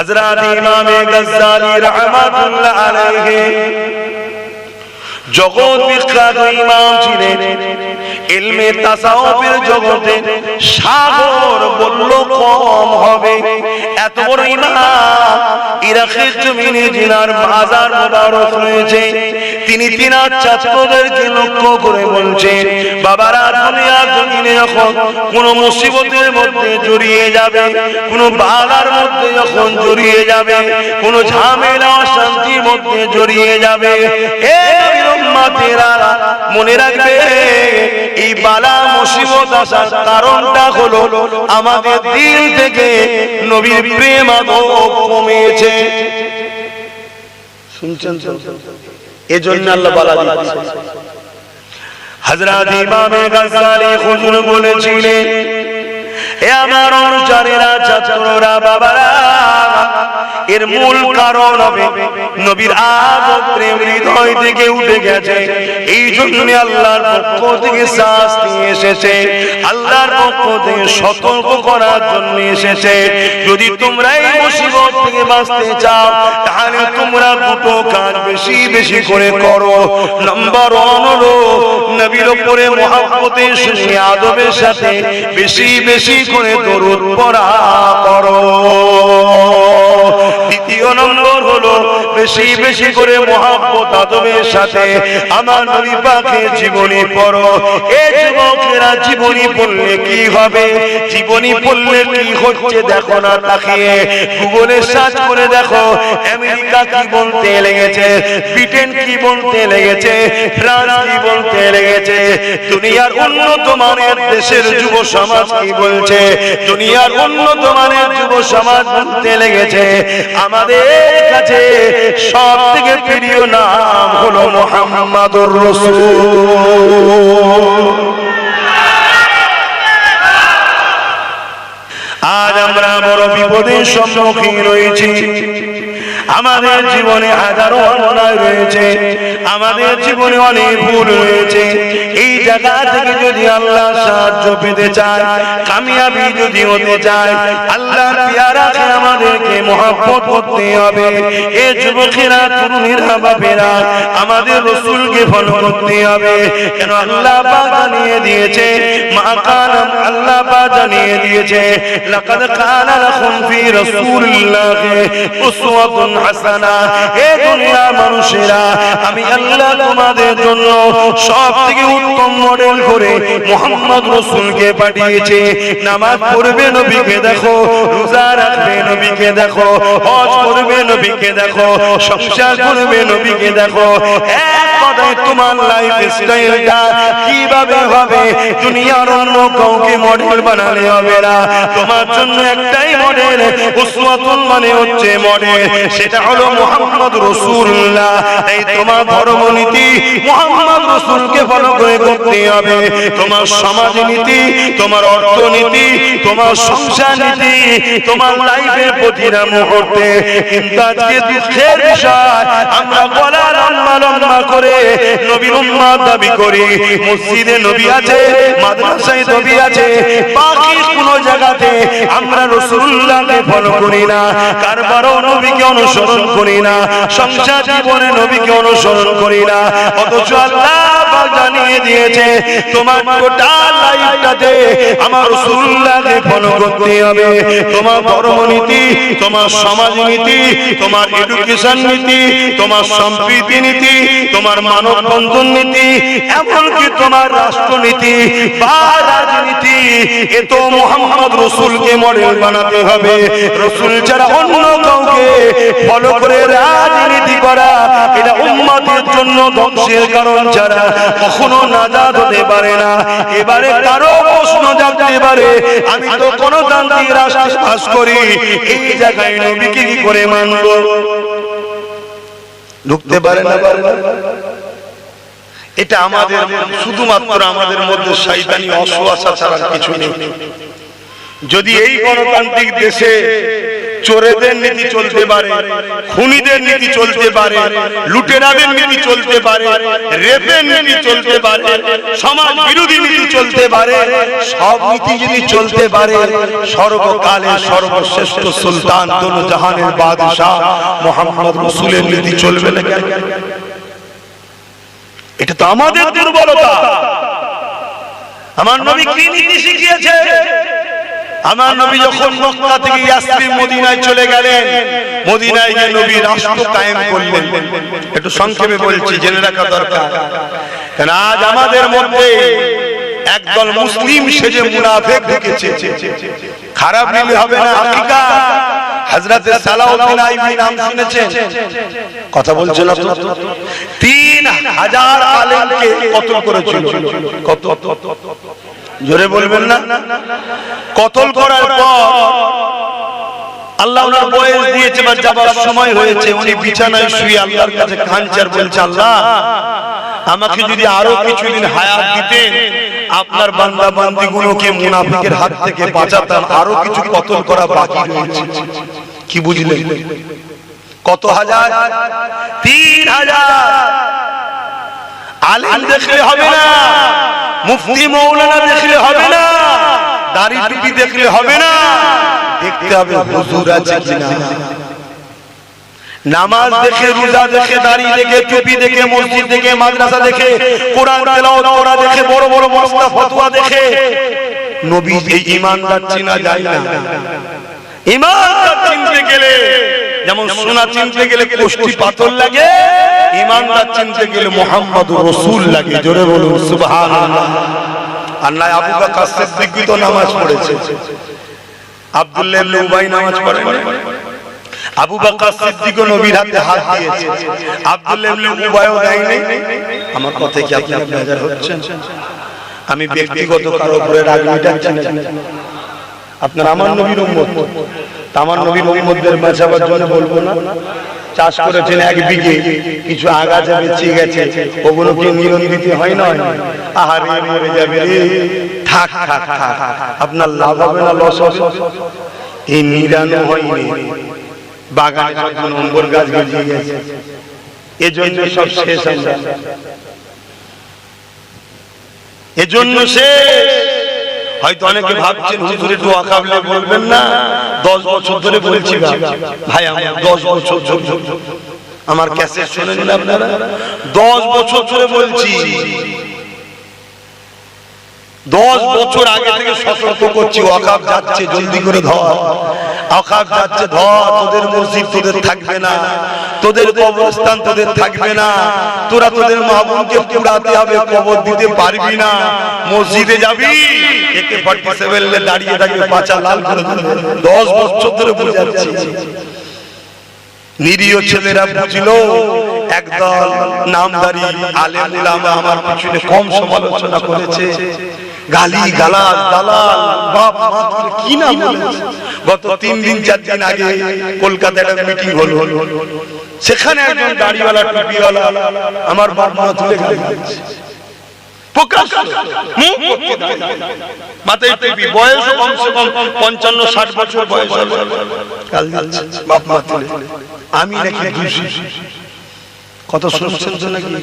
হযরত ইমাম গাজ্জালী রাহমাতুল্লাহ আলাইহি জগৎ বিখ্যাত ইমাম ছিলেন, ইলমে তাসাউফের জগতে সাগর বলল কম হবে। এত বড় ইমাম, ইরাকের জমিনে জিনার মাজার মোবারক রয়েছে। তিনি তিনার ছাত্রদেরকে লক্ষ্য করে বলছেন, বাবারা দুনিয়ার জমিনে যখন কোন মুসিবতের মধ্যে জড়িয়ে যাবে, কোন বালার মধ্যে যখন জড়িয়ে যাবে, কোন ঝামেলা অশান্তির মধ্যে জড়িয়ে যাবে, মনে রাখবে এই বালা মুসিবত আসার কারণটা হলো আমাদের দিল থেকে নবীর প্রেম কমেছে। শুনছেন? এজন্য আল্লাহ বালা দিচ্ছে। হযরত ইমাম গাজ্জালী হুজুর বলেছিলেন, এ আমার অনুসারীরা, ছাত্ররা, বাবারা, এর মূল কারণ হবে নবীর আদব প্রেম হৃদয় থেকে উঠে গেছে। এই জন্য আল্লাহর পক্ষ থেকে শাস্তি এসেছে, আল্লাহর পক্ষ থেকে সতর্ক করার জন্য এসেছে। যদি তোমরা এই মুসিবত থেকে বাঁচতে চাও, তাহলে তোমরা দুটো কাজ বেশি বেশি করে করো। নাম্বার 1 হলো নবীর উপরে মহব্বতের সঙ্গে আদবের সাথে বেশি বেশি করে দরুদ পড়া করো। দ্বিতীয় নম্বর হলো বেশি বেশি করে মহব্বত আদবের সাথে আমার নবী পাকের জীবনী পড়ো। এই যুবকেরা, জীবনী পড়লে কি হবে, জীবনী পড়লে কি হচ্ছে দেখো না, তাকিয়ে গুগলে সার্চ করে দেখো আমেরিকা কি বলতে লেগেছে, ব্রিটেন কি বলতে লেগেছে, ফ্রান্স কি বলতে লেগেছে, দুনিয়ার উন্নত মানের দেশের যুব সমাজ কি বলছে, দুনিয়ার উন্নত মানের যুব সমাজ বলতে লেগেছে। আমাদের কাছে সব থেকে প্রিয় নাম হলো মুহাম্মাদুর রাসূল। আজ আমরা বড় বিপদের সম্মুখীন রয়েছি। আমাদের জীবনে হাজারো অন্যায় রয়েছে, আমাদের জীবনে অনেক ভুল রয়েছে। এই জায়গা থেকে যদি আল্লাহ সাহায্য পেতে চায়, কামিয়াবি যদি হতে চায়, আল্লাহর পেয়ারাকে আমাদেরকে মহব্বত করতে হবে। এ যুবকেরা, তরুণীরা, বাপেরা, আমাদের রাসূলকে ফলো করতে হবে। কেন আল্লাহ পাক জানিয়ে দিয়েছে, মা কানা, আল্লাহ পাক জানিয়ে দিয়েছে, লাকাদ কানা লাকুম ফি রাসূলিল্লাহি উসওয়াতুন হাসানা। হে দুনিয়ার মানুষেরা, আমি আল্লাহ তোমাদের জন্য সবথেকে উত্তম মডেল করে মুহাম্মদ রাসূলকে পাঠিয়েছি। নামাজ পড়বে নবীকে দেখো, রোজা রাখবে নবীকে দেখো, হজ করবে নবীকে দেখো, সংসার করবে নবীকে দেখো। এক কথায় তোমার লাইফ স্টাইলটা কিভাবে হবে, দুনিয়ার অন্য কাউকে মডেল বানালে হবে না। তোমার জন্য একটাই মডেল, উসওয়াতুন মানে হচ্ছে মডেল, সেটা হলো মুহাম্মদ রাসূলুল্লাহ। এই তোমার ধর্মনীতি মুহাম্মদ রাসূলকে ফলো করে করতে হবে। তোমার সমাজনীতি, তোমার অর্থনীতি, তোমার সংসার নীতি, তোমার লাইফের প্রতিটা মুহূর্তে। কিন্তু আজকে দুঃখের বিষয়, আমরা গলা লম্বা লম্বা করে নবীর উম্মত দাবি করি। মসজিদে নবী আছে, মাদ্রাসায় নবী আছে, বাকি কোন জায়গাতে আমরা রাসূলুল্লাহকে ফলো করি না, কারবারও নবীকে অনুসরণ করি না, সংসার জীবনে নবীকে অনুসরণ করি না। অথচ আল্লাহ পাক জানিয়ে দিয়েছে, তোমার টোটাল লাইফটাতে আমার রাসূলুল্লাহকে ফলো করতে হবে। তোমার ধর্মনীতি, তোমার সমাজনীতি, তোমার এডুকেশন নীতি, তোমার সম্প্রীতি নীতি, তোমার মানব বন্ধন নীতি, এমনকি তোমার রাষ্ট্রনীতি বা রাজনীতি, এ তো মুহাম্মদ রাসূলকে মডেল বানাতে হবে। রাসূল ছাড়া অন্য কাউকে ফলো করে রাজনীতি করা, এটা উম্মতের জন্য ধ্বংসের কারণ ছাড়া কখনো নাজাত হতে পারে না। এবারে কারো প্রশ্ন জাগতে পারে, আমি তো গণতান্ত্রিক রাষ্ট্রে বাস করি, এই জায়গায় নবীকে কি করে মানব? ঢুকতে পারে না। এটা আমাদের শুধুমাত্র আমাদের মধ্যে শয়তানি অসুয়াশা ছাড়া কিছু নেই। যদি এই গণতান্ত্রিক দেশে চোরেদের নীতি চলতে পারে, খুনিদের নীতি চলতে পারে, লুটেরাদের নীতি চলতে পারে, রেপের নীতি চলতে পারে, সমাজ বিরোধী নীতি চলতে পারে, সব নীতি যদি চলতে পারে, সর্বকালের সর্বশ্রেষ্ঠ সুলতান দোনো জাহানের বাদশাহ মুহাম্মদ রাসূলের নীতি চলবে না কেন? এটা তো আমাদের দুর্বলতা। আমার নবী কি নীতি শিখিয়েছে? আমার নবী যখন মক্কা থেকে ইয়াসরিব মদিনায় চলে গেলেন, মদিনায় গিয়ে নবী রাষ্ট্র কায়েম করলেন। একটু সংক্ষেপে বলছি, জেনে রাখা দরকার। কারণ আজ আমাদের মধ্যে একদল মুসলিম সেজে মুনাফিক ঢুকেছে। খারাপ নিলে হবে না, হাকিকাত। হযরত সালাউদ্দিন আইয়ুবী নাম শুনেছেন? কথা বলছেন না তো? 3000 আলেমকে কতল করেছিল। কত? জোরে বলবেন না? কতল করার পর আল্লাহ ওনার বয়স দিয়েছে বা যাবার সময় হয়েছে, উনি বিছানায় শুয়ে আল্লাহর কাছে কাঁদছেন, বলছে আল্লাহ আমাকে যদি আরো কিছুদিন হায়াত দিতেন, আপনার বান্দা বান্দীগুলোকে মুনাফিকের হাত থেকে বাঁচাতাম। আরো কিছু কতল করা বাকি রয়েছে। কি বুঝলেন? কত হাজার? 3000। আলেম দেখলে হবে না, মুফতি মৌলানা দেখলে হবে না, দাড়ি টুপি দেখলে হবে না, দেখতে হবে হুজুর আছে কিনা। নামাজ দেখে, রোজা দেখে, দাড়ি দেখে, টুপি দেখে, মসজিদ দেখে, মাদ্রাসা দেখে, কোরআন তেলাওয়াত করা দেখে, বড় বড় মসলা ফতোয়া দেখে নবী এই ঈমানদার চিনা যায় না। ঈমানদার চিনতে গেলে যেমন সোনা চিনতে গেলে কোষ্ঠী পাথর লাগে, ঈমানদার চিনতে গেলে মুহাম্মদুর রাসূল লাগে। জোরে বলুন সুবহানাল্লাহ। আর না আবু বকর সিদ্দিক তো নামাজ পড়েছে, আব্দুল্লাহ ইবনে উবাই নামাজ পড়েন। আবু বকর সিদ্দিক নবীর হাতে হাত দিয়েছে, আব্দুল্লাহ ইবনে উবাইও দেয়নি। আমার কথা কি আপনারা বেজার হচ্ছেন? আমি ব্যক্তিগত কারো উপরে রাগ মিটাচ্ছি না। আপনারা আমার নবীর উম্মত, আমার নবীর উম্মতদের বাঁচাবার জন্য বলবো না। চাষ করেছেন 1 বিঘে, কিছু আগাছা বেঁচে গেছে, ওগুলোকে নিরন দিতে হয় না? আহারে মরে যাবে রে, থাক থাক থাক, আপনার লাভ হবে না লস হবে? এই নিরানো হয়নি, বাগানে কত নম্বর গাছ গজিয়ে গেছে, এজন্য সব শেষ। আমরা এজন্য শেষ। হয়তো অনেকে ভাবছেন হুজুর একটু ওয়াকাবলে বলবেন না, 10 বছর ধরে বলছি ভাই, আমার 10 বছর ধরে আমার ক্যাসেট শুনেন আপনারা, 10 বছর ধরে বলছি। 10 বছর আগে থেকে সতর্ক করছি, ওয়াকাব যাচ্ছে, জলদি করে ধর, ওয়াকাব যাচ্ছে ধর, তোদের মসজিদ তোদের থাকবে না, তোদের কবরস্থান তোদের থাকবে না, তোরা তোদের মাহবুবকে পুরাতে হবে, কবর দিতে পারবি না, মসজিদে যাবি AK-47 এ দাঁড়িয়ে থাকবে, পাছা লাল করে দেবে। 10 বছর ধরে বুঝাচ্ছি। নিরীহ ছেলেরা বুঝলো, একদল নামদারি আলেম উলামা আমার পিছনে কম সমালোচনা করেছে, গালি গালাজ দালাল বাপ মা কি না বলেছে। গত 3 দিন 4 দিন আগে কলকাতায় একটা মিটিং হলো, সেখানে একজন দাড়িওয়ালা টুপিওয়ালা আমার বাপ মা তুলে গালি দিচ্ছে, প্রকাশ্য মুখ করতে মাথায় টুপি, বয়স কমসে কম 55-60 বছর বয়স হবে, গালি দিচ্ছে বাপ মা তুলে। আমি নাকি দোষী? কত শুনছেন তো নাকি?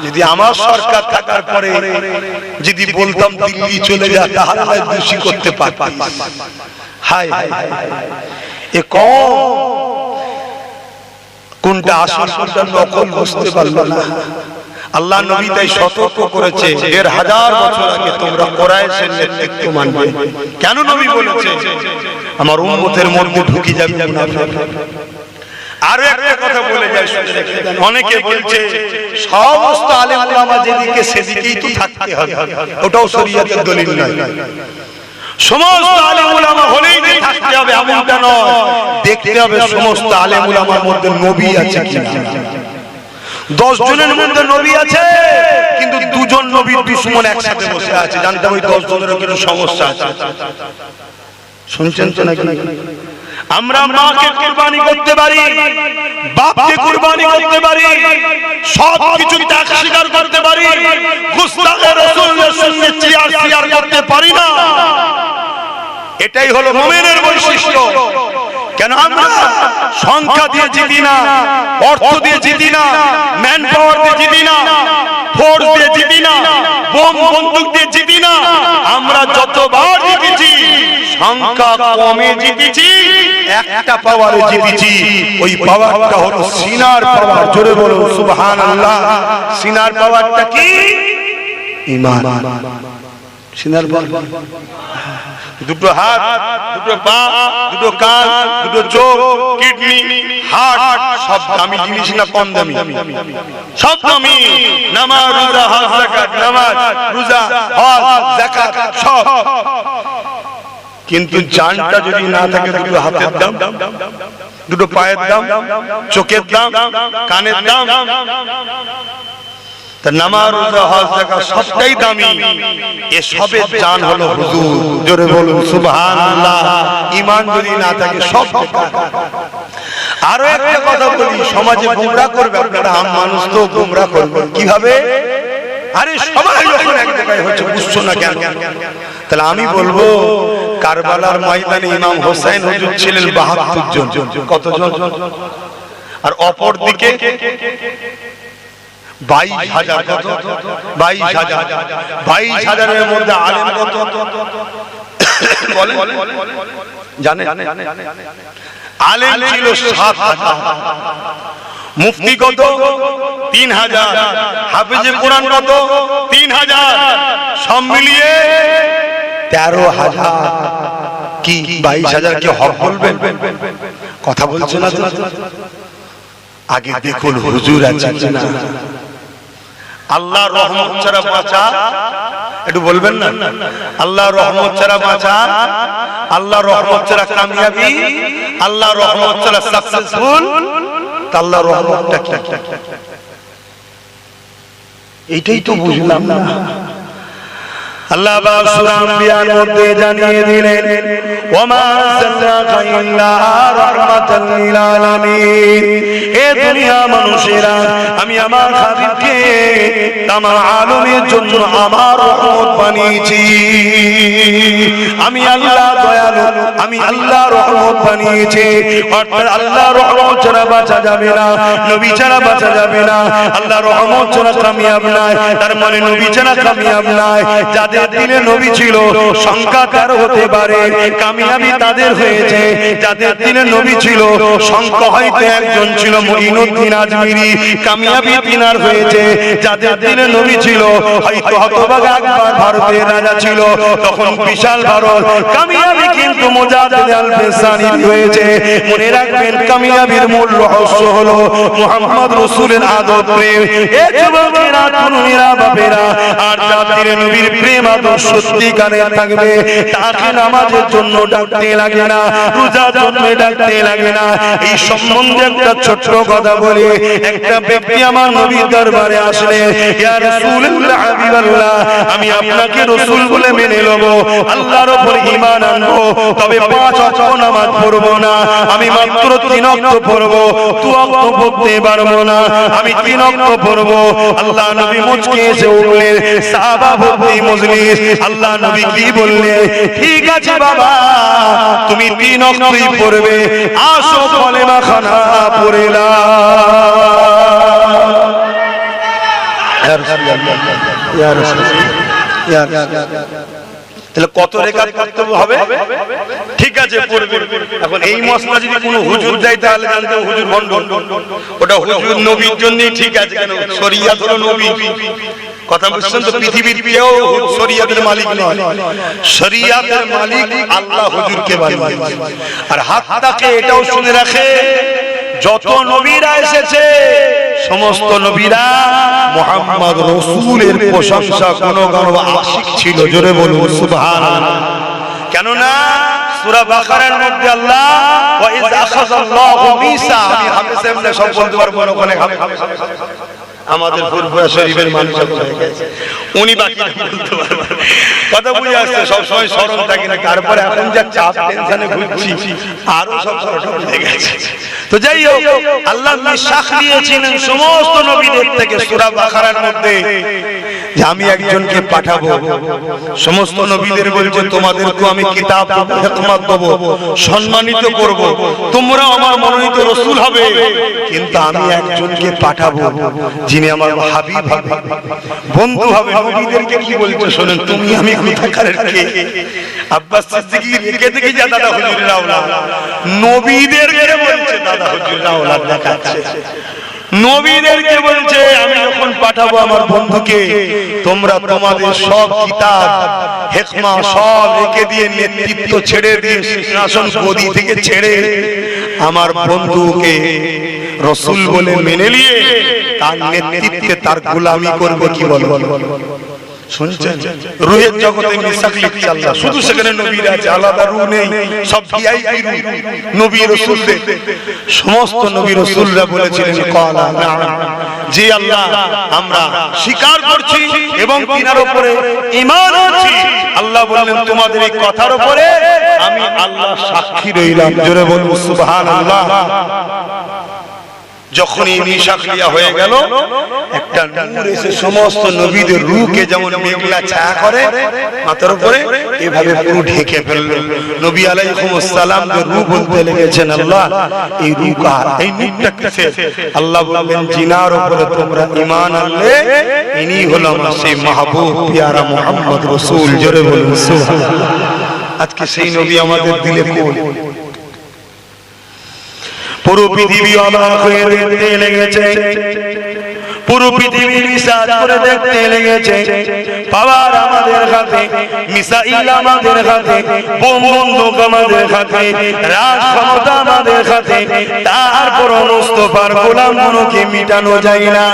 যদি আমার সরকার থাকার পরে যদি বলতাম দিল্লি চলে যা, তাহলে দোষী করতে পারতাম। হায় এ কোনটা আসল কোনটা নকল বুঝতে পারল না। আল্লাহ নবী তাই সতর্ক করেছে, 1500 বছর আগে তোমরা কুরাইশের নেতৃত্ব মানবে। কেন নবী বলেছে? আমার উম্মতের মধ্যে ঢুকে যাবে মুনাফিক। আরো একটা কথা বলে যায়, অনেকে বলছে সমস্ত আলেম ওলামা যেদিকে সেদিকেই তো থাকতে হবে, ওটাও শরীয়তের দলিল নয়। সমস্ত আলেম ওলামা হলেই যে থাকতে হবে এমনটা নয়, দেখতে হবে সমস্ত আলেম ওলামার মধ্যে নবী আছে কিনা। 10 জনের মধ্যে নবী আছে, কিন্তু 2 জন নবীর দুশমন একসাথে বসে আছে, জানতে ওই 10 জনের কিছু সমস্যা আছে। শুনছেন তো নাকি? আমরা মাকে কুরবানি করতে পারি, বাপকে কুরবানি করতে পারি, সব কিছু ত্যাগ স্বীকার করতে পারি, গুস্তাখে রাসূলের সঙ্গে চিয়ার করতে পারি না। এটাই হলো মুমিনের বৈশিষ্ট্য। কেন আমরা সংখ্যা দিয়ে জিতি না, অর্থ দিয়ে জিতি না, ম্যান পাওয়ার দিয়ে জিতি না, ফোর্স দিয়ে জিতি না, বোম বন্দুক দিয়ে জিতি না। আমরা যতবার জিতেছি সংখ্যা কমে জিতেছি, একটা পাওয়ারে জিতেছি। ওই পাওয়ারটা হলো সিনার পাওয়ার। জোরে বলুন সুবহানাল্লাহ। সিনার পাওয়ারটা কি? ঈমান। সিনার পাওয়ার দুটো হাত, দুটো পা, দুটো কান, দুটো চোখ, কিডনি, হার্ট, সব দামি জিনিস না কম দামি? সব দামি। নামাজ, রোজা, হজ, যাকাত, নামাজ, রোজা, হজ, যাকাত সব। কিন্তু জানটা যদি না থাকে, দুটো হাতের দাম, দুটো পায়ের দাম, চোখের দাম, কানের দাম, নামাজ, রোজা, হজ, যাকাত সবটাই দামি। এসবের জান হলো হুজুর। জোরে বলুন সুবহানাল্লাহ। ঈমান যদি না থাকে সব বেকার। আরো একটা কথা বলি, সমাজে গোমরাহ করবে আপনারা, আম মানুষ তো গোমরাহ করবে কিভাবে? আরে সবাই যখন এক জায়গায় হচ্ছে, বুঝছো না কেন? তাহলে আমি বলবো, কারবালার ময়দানে ইমাম হোসেন হুজুর ছিলেন ৭২ জন। কতজন? আর অপর দিকে ২২,০০০। কত? ২২,০০০। ২২,০০০-এর মধ্যে আলেম কত বলেন? জানেন? আলেম ছিল ৭,০০০। মুফতি কত? ৩,০০০। হাফেজে কোরআন কত? ৩,০০০। সব মিলিয়ে ১৩,০০০। কি ২২,০০০ কে হক বলবেন? কথা বলছে না তো। আগে দেখুন হুজুর আছে না। আল্লাহর রহমত ছাড়া বাঁচা, একটু বলবেন না? আল্লাহর রহমত ছাড়া বাঁচা, আল্লাহর রহমত ছাড়া কামিয়াবি, আল্লাহর রহমত ছাড়া সাকসেসফুল। আল্লাহর রহমতটা কি? এইটাই তো বুঝলাম না। আল্লাহ পাক সূরা আম্বিয়ার মধ্যে জানিয়ে দিলেন, ওয়ামা আরসালনাকা ইল্লা রাহমাতাল লিল আলামিন। এ দুনিয়া মানুষেরা, আমি আমার হাবিবকে তাম আলমের জন্য আমার রহমত বানিয়েছি। আমি আল্লাহ দয়ালু, আমি আল্লাহ রহমত বানিয়েছি। অর্থাৎ আল্লাহ রহমত ছাড়া বাঁচা যাবে না, নবী ছাড়া বাঁচা যাবে না। আল্লাহ রহমত ছাড়া কামিয়াব নাই, তার মানে নবী ছাড়া কামিয়াব নাই। যাদের দিনে নবী ছিল সংখ্যা ১৩ হতে পারে, কামিয়াবি তাদের হয়েছে। যাদের দিনে নবী ছিল সংখ্যা হয়তো একজন ছিল, মুঈনুদ্দিন আজমিরি, কামিয়াবি তিনার হয়েছে। যাদের দিনে নবী ছিল হয়তো হতভাগা আকবর ভারতের রাজা ছিল, তখন বিশাল ভারত, কামিয়াবি কিন্তু মুজাদ্দিদ আল-ফিসানি হয়েছে। মনে রাখবেন, কামিয়াবির মূল রহস্য হলো মুহাম্মদ রাসূলের আদব প্রেম। এ যুবকেরা, তরুণীরা, বাপেরা, আর যাদের নবীর প্রেম আদর্শ সত্যিকারের থাকবে, তাকে নামাজের জন্য ডাকতে লাগে না, রোজার জন্য ডাকতে লাগে না। এই সম্বন্ধে একটা ছোট্ট কথা বলি। একটা ব্যক্তি আমার নবীর দরবারে আসলে, ইয়া রাসূলুল্লাহ, হাবিবাল্লাহ, আমি আপনাকে রাসূল বলে মেনে নেব, আল্লাহর উপর ঈমান আনবো, তবে ৫ ওয়াক্ত নামাজ পড়বো না, আমি মাত্র ৩ ওয়াক্ত পড়বো, ২ ওয়াক্ত পড়তে পারবো না, আমি ৩ ওয়াক্ত পড়বো। আল্লাহ নবী মুচকে এসে উঠলেন, সাহাবা ভর্তি মজলিস। আল্লাহ নবী কি বললেন? ঠিক আছে বাবা, তুমি ৩ ওয়াক্তই পড়বে, আসো কলেমা খানা পড়ে নাও। তাহলে কত রেকাত করতে হবে? ঠিক আছে পড়বে। এখন এই মশলা যদি কোনো হুজুর দেয়, তাহলে জানতে হুজুর ভণ্ড। ওটা হুজুর নবীর জন্যই ঠিক আছে। কেন? শরিয়াত হলো নবী। কথা বুঝছেন তো? পৃথিবীর কেউ শরিয়াতের মালিক নয়, শরিয়াতের মালিক আল্লাহ হুজুরকে বানিয়েছে। আর হাত্তাকে এটাও শুনে রাখে, যত নবীরা এসেছে সমস্ত নবীরা মুহাম্মদ রাসূলের প্রশংসা, গুণগান, আশিক ছিল। জোরে বলুন সুবহানাল্লাহ। কেননা সূরা বাকারার মধ্যে আল্লাহ, ওয়া ইয আখাযাল্লাহু মিসা, আমি হাফেজ এমনি সব বলতে পারবো না, ওখানে আমাদের ফুরফুরা শরীফের মানুষ উনি বাকি বলতে পারবেন। কথা বুঝে আসছে, সবসময় স্মরণ থাকে না, তারপরে এখন যা চাপ টেনশনে ঘুরছি আরো সব স্মরণ হয়ে গেছে। তো যাই হোক, আল্লাহ মিশাক দিয়েছিলেন সমস্ত নবীদের থেকে সূরা বাকারার মধ্যে যে আমি একজনকে পাঠাবো। সমস্ত নবীদের বলছে তোমাদেরকে আমি কিতাব দেবো, হিকমত দেবো, সম্মানিত করব, তোমরা আমার মনোনীত রাসূল হবে, কিন্তু আমি একজনকে পাঠাবো যিনি আমার হাবিব হবে, বন্ধু হবে। নবীদেরকে কি বলছে শোনেন, তুমি আমি কোথাকারের কে? আব্বাস সিদ্দিকী কে দেখে যা দাদা হুজুরের আওলাদ, নবীদেরকে বলছে দাদা হুজুরের আওলাদ দেখাচ্ছে। নবীদেরকে বলছে আমি যখন পাঠাবো আমার বন্ধুকে, তোমরা তোমাদের সব কিতাব হিকমত সব রেখে দিয়ে নেতৃত্ব ছেড়ে দিয়ে সিংহাসন গদি থেকে ছেড়ে আমার বন্ধুকে রাসূল বলে মেনে নিয়ে তার নেতৃত্বে তার গোলামি করবে। কি বলবো শুনছেন? রূহের জগতে মিশাক লিখছে আল্লাহ, শুধু সেখানে নবীরা আছে, আলাদা রূহ নেই, সব ভিআইপি নবী রাসূলদের। সমস্ত নবী রাসূলরা বলেছিলেন ক্বালা নাম, জি আল্লাহ আমরা স্বীকার করছি এবং তিনার উপরে ঈমান আনছি। আল্লাহ বললেন তোমাদের এই কথার উপরে আমি আল্লাহ সাক্ষী রইলাম। জোরে বলুন সুবহানাল্লাহ। যখন এই মিশাক লিয়া হয়ে গেল, একটা নূর এসে সমস্ত নবীদের রূহকে যেমন মেঘলা ছায়া করে মাথার উপরে, এভাবে পুরো ঢেকে ফেললো। নবী আলাইহিস সালাম যে রূহ বলতে লেগেছেন আল্লাহ এই রূহ কার, এই নূরটা কিসের? আল্লাহ বললেন জিনার উপরে তোমরা ঈমান আনলে ইনি হলো আমার সেই মাহবুব পিয়ারা মুহাম্মদ রাসূল। জোরে বলুন সুবহানাল্লাহ। আজকে সেই নবী আমাদের দিলে কোন? পুরো পৃথিবী অবাক হয়ে দেখতে লেগেছে, পুরো পৃথিবী রিসার্চ করে দেখতে লেগেছে। পাওয়ার আমাদের হাতে, মিসাইল আমাদের হাতে, বোম বন্দুক আমাদের হাতে, রাজ ক্ষমতা আমাদের হাতে, তারপর মুস্তাফার গোলামগুলোকে মিটানো যায় না।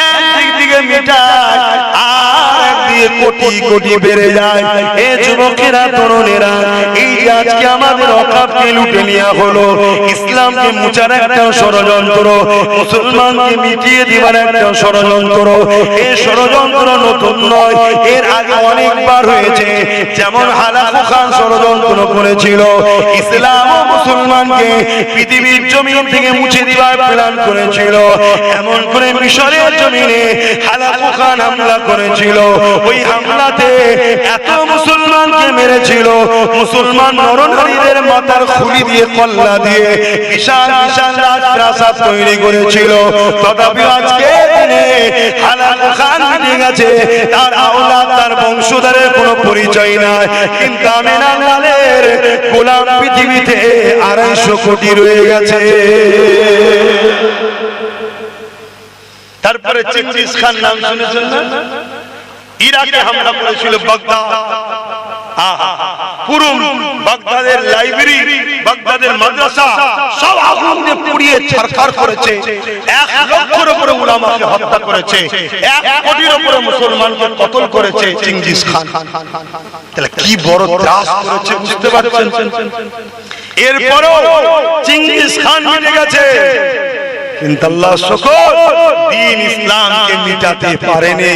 একদিক থেকে মিটায় আর একদিকে কোটি কোটি বেড়ে যায়। এ যুবকেরা, তরুণেরা, এই যে আজকে আমাদের অকাপকে লুটে নেওয়া হলো, ইসলামকে মুছার একটা ষড়যন্ত্র, মুসলমানকে মিটিয়ে দিবার একটা ষড়যন্ত্র। এই ষড়যন্ত্র নতুন নয়, এর আগে অনেকবার হয়েছে। যেমন হালাকু খান ষড়যন্ত্র করেছিল, ইসলাম ও মুসলমানকে পৃথিবীর জমিন থেকে মুছে দিবার প্ল্যান করেছিল। এমন করে মিশরের জমিনে হালাকু খান হামলা করেছিল। ওই হামলাতে এত মুসলমানকে মেরেছিল, মুসলমান নরনারীদের মাথার খুলি দিয়ে কল্লা দিয়ে বিশাল বিশাল রাজপ্রাসাদ তৈরি করেছিল। তথাপি আজকে হালাকু খান মিটে গেছে, তার আওলাদ তার বংশধরের কোনো পরিচয় নাই। কিন্তু আমিনা লালের গোলাম পৃথিবীতে 250 কোটি রয়ে গেছে। তারপরে চেঙ্গিস খান নাম শুনেছেন না? ইরাকে হামলা করেছিল বাগদাদ। পুরো বাগদাদের লাইব্রেরি, বাগদাদের মাদ্রাসা সব আগুন দিয়ে পুড়িয়ে ছারখার করেছে। 1 লক্ষের উপরে উলামাকে হত্যা করেছে, 1 কোটির উপরে মুসলমানকে কতল করেছে চেঙ্গিস খান। তাহলে কি বড় ত্রাস করেছে বুঝতে পারছেন? এরপরও চেঙ্গিস খান মিটে গেছে, কিন্তু আল্লাহ শুকর দ্বীন ইসলামকে মিটাতে পারেনি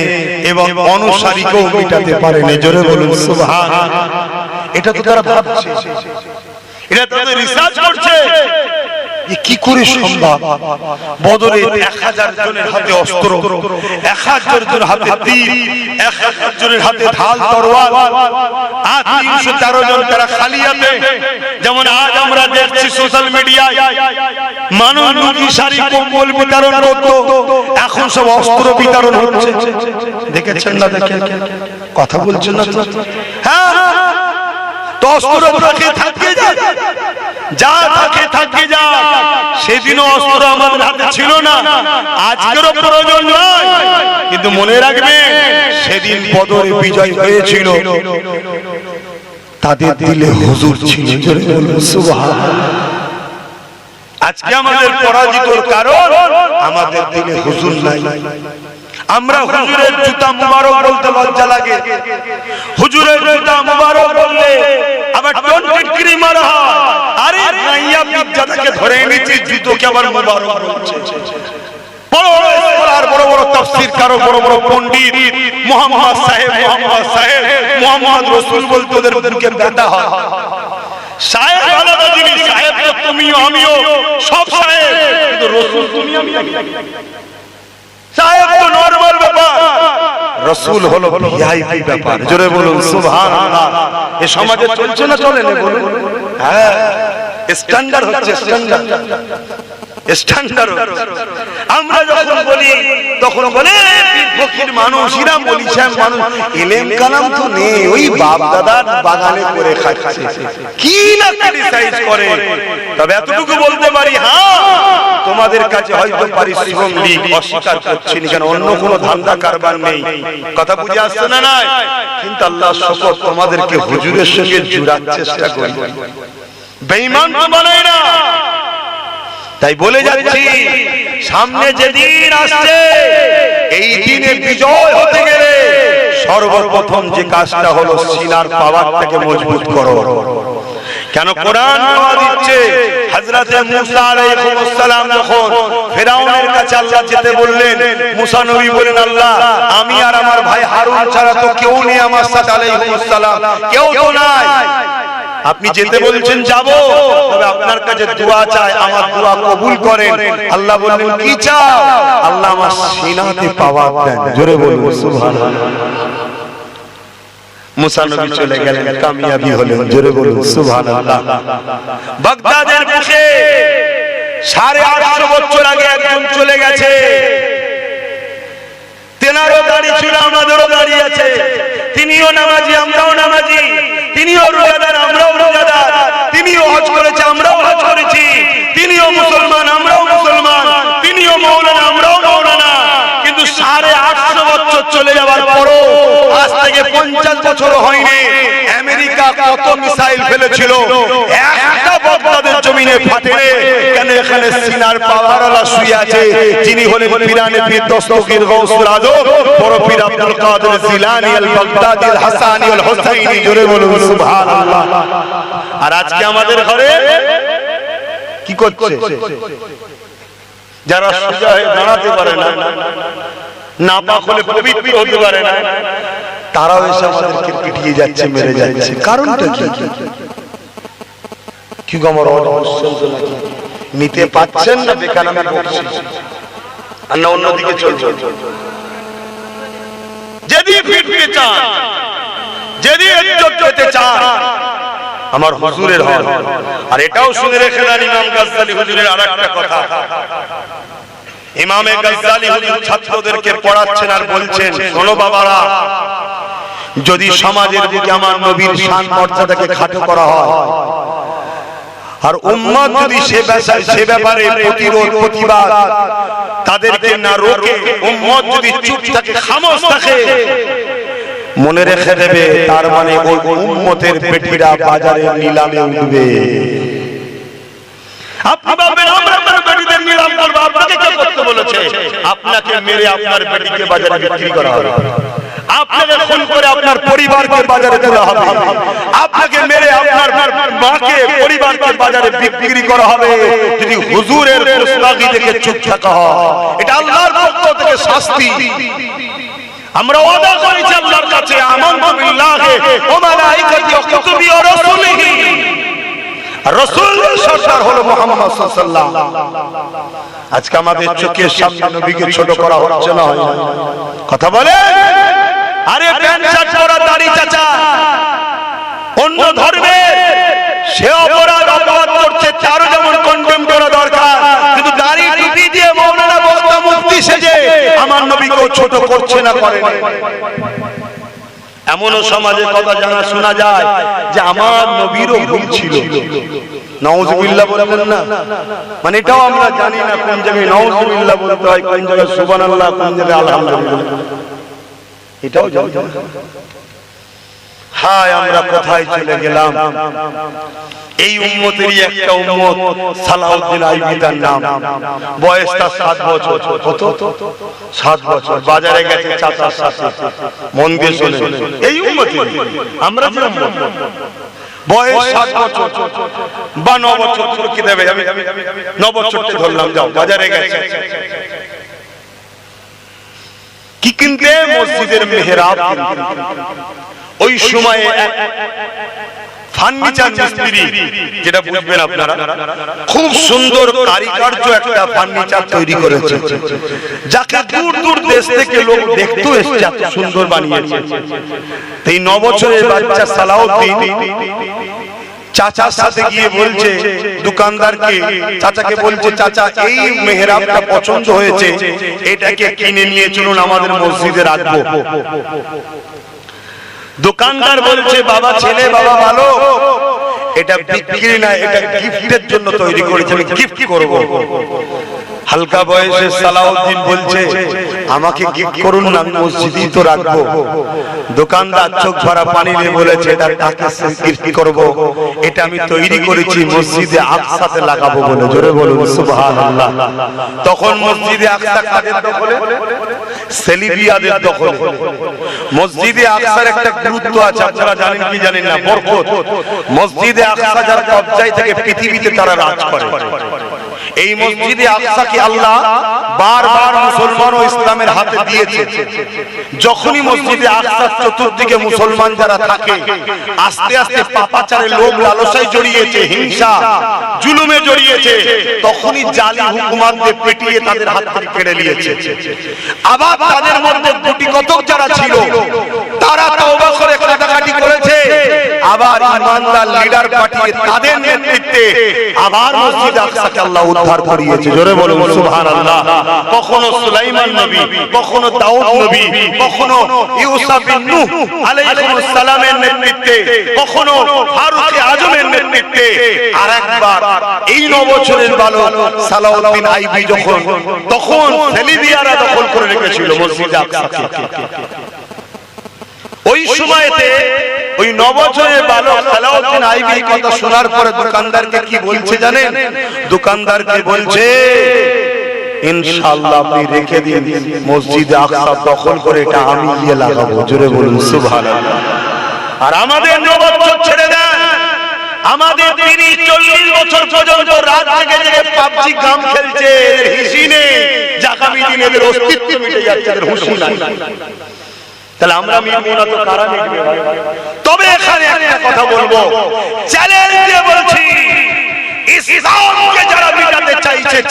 এবং অনুসারীকেও মিটাতে পারেনি। জোরে বলুন সুবহানাল্লাহ। এটা তো তারা ভাবছে, এটা তো রিসার্চ করছে, কি করে সম্ভব? বদরে 1000 জনের হাতে অস্ত্র, 1000 জনের হাতে তীর, 1000 জনের হাতে ঢাল তরোয়াল, আর 313 জন তারা খালি হাতে। যেমন আজ আমরা দেখছি সোশ্যাল মিডিয়ায় মানুষ লুঙ্গি শাড়ি কম্বল বিতরণ করতো, এখন সব অস্ত্র বিতরণ হচ্ছে। দেখেছেন না? দেখেন, কথা বলছেন না? হ্যাঁ, তো অস্ত্র রাখে থাকে যা, যা থাকে থাকে যা। সেদিনও অস্ত্র আমাদের হাতে ছিল না, আজকেরও প্রয়োজন নয়। কিন্তু মনে রাখবে, সেদিন বদরে বিজয় হয়েছিল, তাদের দিলে হুজুর ছিল। সুবহানাল্লাহ। আজকে আমাদের পরাজিতর কারণ আমাদের দিলে হুজুর নাই। আমরা হুজুরের জুতা মুবারক বলতে লজ্জা লাগে। হুজুরের জুতা মুবারক বললে আবার টনকিটকিরি মারা হয়। আরে গাইয়া পিজ্জাটাকে ধরে এনেছি, জুতোকে আবার মুবারক বলছে। বড় বড় স্কলার, বড় বড় তাফসীরকার, বড় বড় পণ্ডিত, মুহাম্মদ সাহেব, মুহাম্মদ রাসূল বলতে ওদের বুকের ব্যথা হয়। সাহেব আলাদা জিনিস, সাহেব তো তুমিও আমিও সব সাহেব, কিন্তু রাসূল তুমি আমি সাহেব তো নরমাল ব্যাপার, রাসূল হলো ভিআইপি ব্যাপার। জোরে বলুন সুবহানাল্লাহ। এই সমাজে চলছে না চলে না বলুন? হ্যাঁ, স্ট্যান্ডার্ড হচ্ছে, স্ট্যান্ডার্ড। আমরা যখন বলি তখন বলে ফকির মানুষ, ইরাম বলি সাহেব মানুষ, ইলম কালাম তো নেই, ওই বাপ দাদার বাগানে করে খাচ্ছে, কি না ক্রিটিসাইজ করে। তবে এতটুকু বলতে পারি, হ্যাঁ তোমাদের কাছে হয়তো পারিশ্রম দিক অস্বীকার করছি না, কেন অন্য কোনো ধান্দা কারবার নেই, কথা বুঝে আসছে না? নাই, কিন্তু আল্লাহ শপথ তোমাদেরকে হুজুরের সঙ্গে জুড়ার চেষ্টা করি, বেঈমান তো বানাই না। তাই বলে যাচ্ছি, সামনে যেদিন আসছে, এই দিনে বিজয় হতে গেলে সর্বপ্রথম যে কাজটা হলো সিনার পাওয়ারটাকে মজবুত করো। কেন কোরআন বলে দিচ্ছে, হযরত মুসা আলাইহিস সালাম যখন ফিরাউনের কাছে আল্লাহ যেতে বললেন, মুসা নবী বলেন, আল্লাহ আমি আর আমার ভাই হারুন ছাড়া তো কেউ নেই আমার সাথে, আলাইহিস সালাম কেউ তো নাই, আপনি যেতে বলছেন যাব, তবে আপনার কাছে দোয়া চাই, আমার দোয়া কবুল করেন। আল্লাহ বললেন কি চাও? আল্লাহ আমার সিনাতে পাওয়ার দেন। জোরে বলুন সুবহানাল্লাহ। মুসা নবী চলে গেলেন, কামিয়াবি হলেন। জোরে বলুন সুবহানাল্লাহ। বাগদাদের বুকে 850 বছর আগে একজন চলে গেছে, তেনারও দাড়ি ছিল, আমাদেরও দাড়ি আছে, তিনিও নামাজি আমরাও নামাজি, তিনিও রোজাদার আমরাও রোজাদার, তিনিও হজ করেছে আমরাও হজ করেছি, তিনিও মুসলমান আমরাও মুসলমান, তিনিও মাওলানা আমরাও মাওলানা। কিন্তু 850 বছর চলে যাওয়ার পরও আজ থেকে 50 বছর হয়নি, আমেরিকা কত মিসাইল ফেলেছিল, একটা বাগদাদের জমিনে ফাটেনি কেন? এখানে সিনার পাওয়ারওয়ালা শুয়ে আছে, যিনি হলেন পীরানে পীর দস্তগীর গৌসুল আজম বড় পীর আব্দুল কাদের জিলানী আল বাগদাদি আল হাসানী আল হুসাইনি। জোরে বলুন সুবহানাল্লাহ। আর আজকে আমাদের ঘরে কি করছে? যারা সোজা হয়ে দাঁড়াতে পারে না, নাপাক হলে পবিত্র হতে পারে না, তারাও এসে আমাদেরকে পিটিয়ে যাচ্ছে, মেরে যাচ্ছে। কারণটা কি? কি গমর নিতে পাচ্ছেন না, বেকার আমি বলছি, আর না অন্যদিকে চলছে। যদি ফিরতে চান, যদি ইজ্জত পেতে চান, আমার হুজুরের হন। আর এটাও শুনে রেখে দেন, ইমাম গাজ্জালী হুজুরের আরেকটা কথা। ইমামে গাজ্জালী হুজুর ছাত্রদেরকে পড়াচ্ছেন আর বলছেন, শোনো বাবারা, যদি সমাজের দিকে আমার নবীর শান মর্যাদাকে খাটো করা হয়, আর উম্মত যদি সে ব্যাপারে প্রতিরোধ প্রতিবাদ তাদেরকে না রোকে, উম্মত যদি চুপ থাকে, খামোশ থাকে, মনে রেখে দেবে, তার মানে ওই উম্মতের বেটিরা বাজারে নিলামে উঠবে। আপনি ভাববেন আমরা আপনার বেটিদের নিলাম করব, আপনাকে কে করতে বলেছে? আপনাকে মেরে আপনার বেটিকে বাজারে বিক্রি করা হবে, আপনাকে খুন করে আপনার পরিবারকে বাজারে তোলা হবে, আপনাকে মেরে আপনার মাকে পরিবারকে বাজারে বিক্রি করা হবে যদি হুজুরের গোস্তাখি থেকে চুপ থাকা হয়। এটা আল্লাহর পক্ষ থেকে শাস্তি। আমরা ওয়াদা করেছি আল্লাহর কাছে, আমানতু বিল্লাহি ওয়া মালাইকাতিহি ওয়া কুতুবিহি ওয়া রাসূলিহি। রাসূলের সরদার হলো মুহাম্মদ সাল্লাল্লাহু আলাইহি ওয়াসাল্লাম। আজকে আমাদের চোখের সামনে নবীকে ছোট করা হচ্ছে না, হয় কথা বলে? আরে প্যান্ট শার্ট পরা দাড়ি চাচা অন্য ধর্মে, সে অপরাধ করছে, তারও যেমন কন্ডেম করা দরকার, কিন্তু দাড়ি টুপি দিয়ে মাওলানা বক্তা মুফতি সেজে আমার নবীকেও ছোট করছে না, করে না। এমনও সমাজে কথা জানা শোনা যায় যে আমার নবীরও ভুল ছিল, নাউজুবিল্লাহ বলবেন না, মানে এটাও আমরা জানি না কোন জায়গায় নাউজুবিল্লাহ বলতে হয়, কোন জায়গায় সুবহানাল্লাহ, কোন জায়গায় আলহামদুলিল্লাহ, এটাও জানি না। হায় আমরা কোথায় চলে গেলাম? এই উম্মতেরই একটা উম্মত, সালাউদ্দিন আইয়ুবী তার নাম, বয়সটা 7 বছর। কত? 7 বছর। বাজারে গেছে চাচার সাথে, মন দিয়ে শুনে, এই উম্মতেরই আমরা যে উম্মত, বয়স 7 বছর বা 9 বছর, কি দেবে, আমি 9 বছরটা ধরলাম, যাও বাজারে গেছে, কি কিনতে? মসজিদের মেহরাব। ওই সময়ে ফার্নিচার মিস্ত্রি, যেটা বুঝবেন আপনারা, খুব সুন্দর কারিকার্য একটা ফার্নিচার তৈরি করেছে, যাকে দূর দূর দেশ থেকে লোক দেখতে এসেছে, এত সুন্দর বানিয়েছে। এই 9 বছরের বাচ্চা সালাউদ্দিন চাচার সাথে গিয়ে বলছে দোকানদারকে, চাচাকে বলছে, চাচা এই মেহরাবটা পছন্দ হয়েছে, এটাকে কিনে নিয়ে চলুন আমাদের মসজিদে রাখবো। দোকানদার বলছে, বাবা ছেলে, বাবা ভালো, এটা বিক্রি না, এটা গিফটের জন্য তৈরি করেছে, আমি গিফট করব। হালকা বয়সে সালাউদ্দিন বলছে, আমাকে গিফট করুন না, আমি মসজিদেই তো রাখবো। দোকানদার চোখ ভরা পানি নিয়ে বলেছে, এটা কাকে গিফট করব, এটা আমি তৈরি করেছি মসজিদে আকসাতে লাগাবো বলে। জোরে বলুন সুবহানাল্লাহ। তখন মসজিদে আকসা কাদের দখলে? সেলিবিয়াদের দখলে। মসজিদে আকসার একটা গুরুত্ব আছে, আপনারা জানেন কি জানেন না, বরকত। মসজিদে আকসা যার কবজায় থেকে পৃথিবীতে তারা রাজ করে। এই মসজিদে আকসাকে আল্লাহ বারবার মুসলমান ও ইসলামের হাতে দিয়েছে। যখনই মসজিদে আকসার চতুর্দিকে মুসলমান যারা থাকে, আস্তে আস্তে পাপাচারে, লোভ লালসায় জড়িয়েছে, হিংসা জুলুমে জড়িয়েছে, তখনই জালি হুকুমাতদের পেটিয়ে তাদের হাত থেকে কেড়ে নিয়েছে। আবার তাদের মধ্যে গুটি কতক যারা ছিল, তারা তওবা করে কাটাকাটি করেছে, আবার ইমানদার লিডার পাঠিয়ে তাদের নেতৃত্বে আবার মসজিদ আকসাকে আল্লাহ উদ্ধার করিয়েছে। জোরে বলুন সুবহানাল্লাহ। কখনো সুলাইমান নবী, কখনো দাউদ নবী, কখনো ইউসুফ বিন নূহ আলাইহিস সালামের নেতৃত্বে, কখনো ফারুক আজমের নেতৃত্বে, আর একবার এই 9 বছরের বালক সালাউদ্দিন আইবি তখন সেলিবিয়ারা দখল করে রেখেছিল মসজিদ আকসাকে। ওই সময়তে ওই 9 বছরের বালক সালাউদ্দিন আইবি কথা শোনার পরে দোকানদারকে কি বলছে জানেন? দোকানদারকে বলছে, ইনশাআল্লাহ আপনি রেখে দিন, মসজিদে আকসা দখল করে এটা আমি গিয়ে লাগাবো। জোরে বলুন সুবহানাল্লাহ। আর আমাদের 9 বছর ছেড়ে দেন, আমাদের 30-40 বছর পর্যন্ত রাত জেগে জেগে পাবজি গেম খেলছে, হিসি নেই, জাকামি দিন এদের অস্তিত্ব মিটে যাচ্ছে, এদের হুঁশি নাই। তাহলে আমরা মিটবো না তো কারা মিটবে? তবে এখানে একটা কথা বলবো, চ্যালেঞ্জ দিয়ে বলছি, ইসলামকে যারা মিটাতে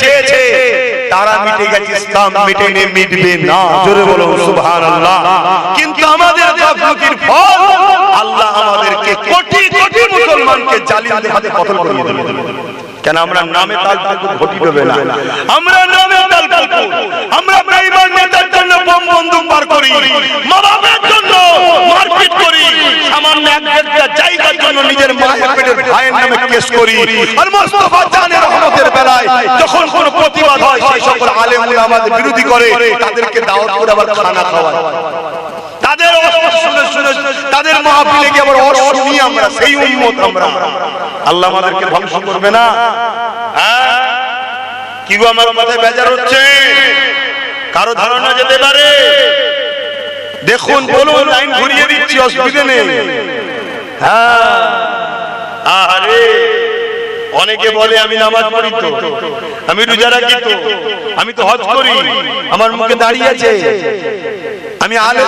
চেয়েছে তারা মিটে গেছে, ইসলাম মিটবে না। জোরে বলুন সুবহানাল্লাহ। কিন্তু আমাদের গাফলতির ফল আল্লাহ আমাদেরকে কোটি কোটি মুসলমানকে জালিমদের হাতে কতল করিয়ে দেবে। কেন? আমরা নামে তাল ঘটি দেবে না, আমরা নামে তাল আমরা বেঈমান নেতার জন্য বোম বন্দুক বার করি, মা বাবার জন্য মারপিট করি, সামান্য একটা জায়গার জন্য নিজের মায়ের পেটের ভাইয়ের নামে কেস করি। আর মুস্তাফা জানের রহমতের বেলায় যখন কোন প্রতিবাদ হয়, সেই সকল আলেম উলামাদের বিরোধী করে, তাদেরকে দাওয়াত করে আবার খানা খাওয়ায়, তাদের শুনে শুনে তাদের মাহফিলে গিয়ে আবার শুনি আমরা, সেই উম্মত আমরা। আল্লাহ আমাদেরকে ধ্বংস করবে না? কি গো, আমার মাথায় বেজার হচ্ছে? কারো ধারণা যেতে পারে? দেখুন, বলুন, লাইন ঘুরিয়ে দিচ্ছি, অসুবিধা নেই। হ্যাঁ, আরে অনেকে বলে আমি নামাজ পড়ি তো, আমি রোজা রাখি তো, আমি তো হজ করি, আমার মুখে দাঁড়িয়ে আছে, আমি আলেম,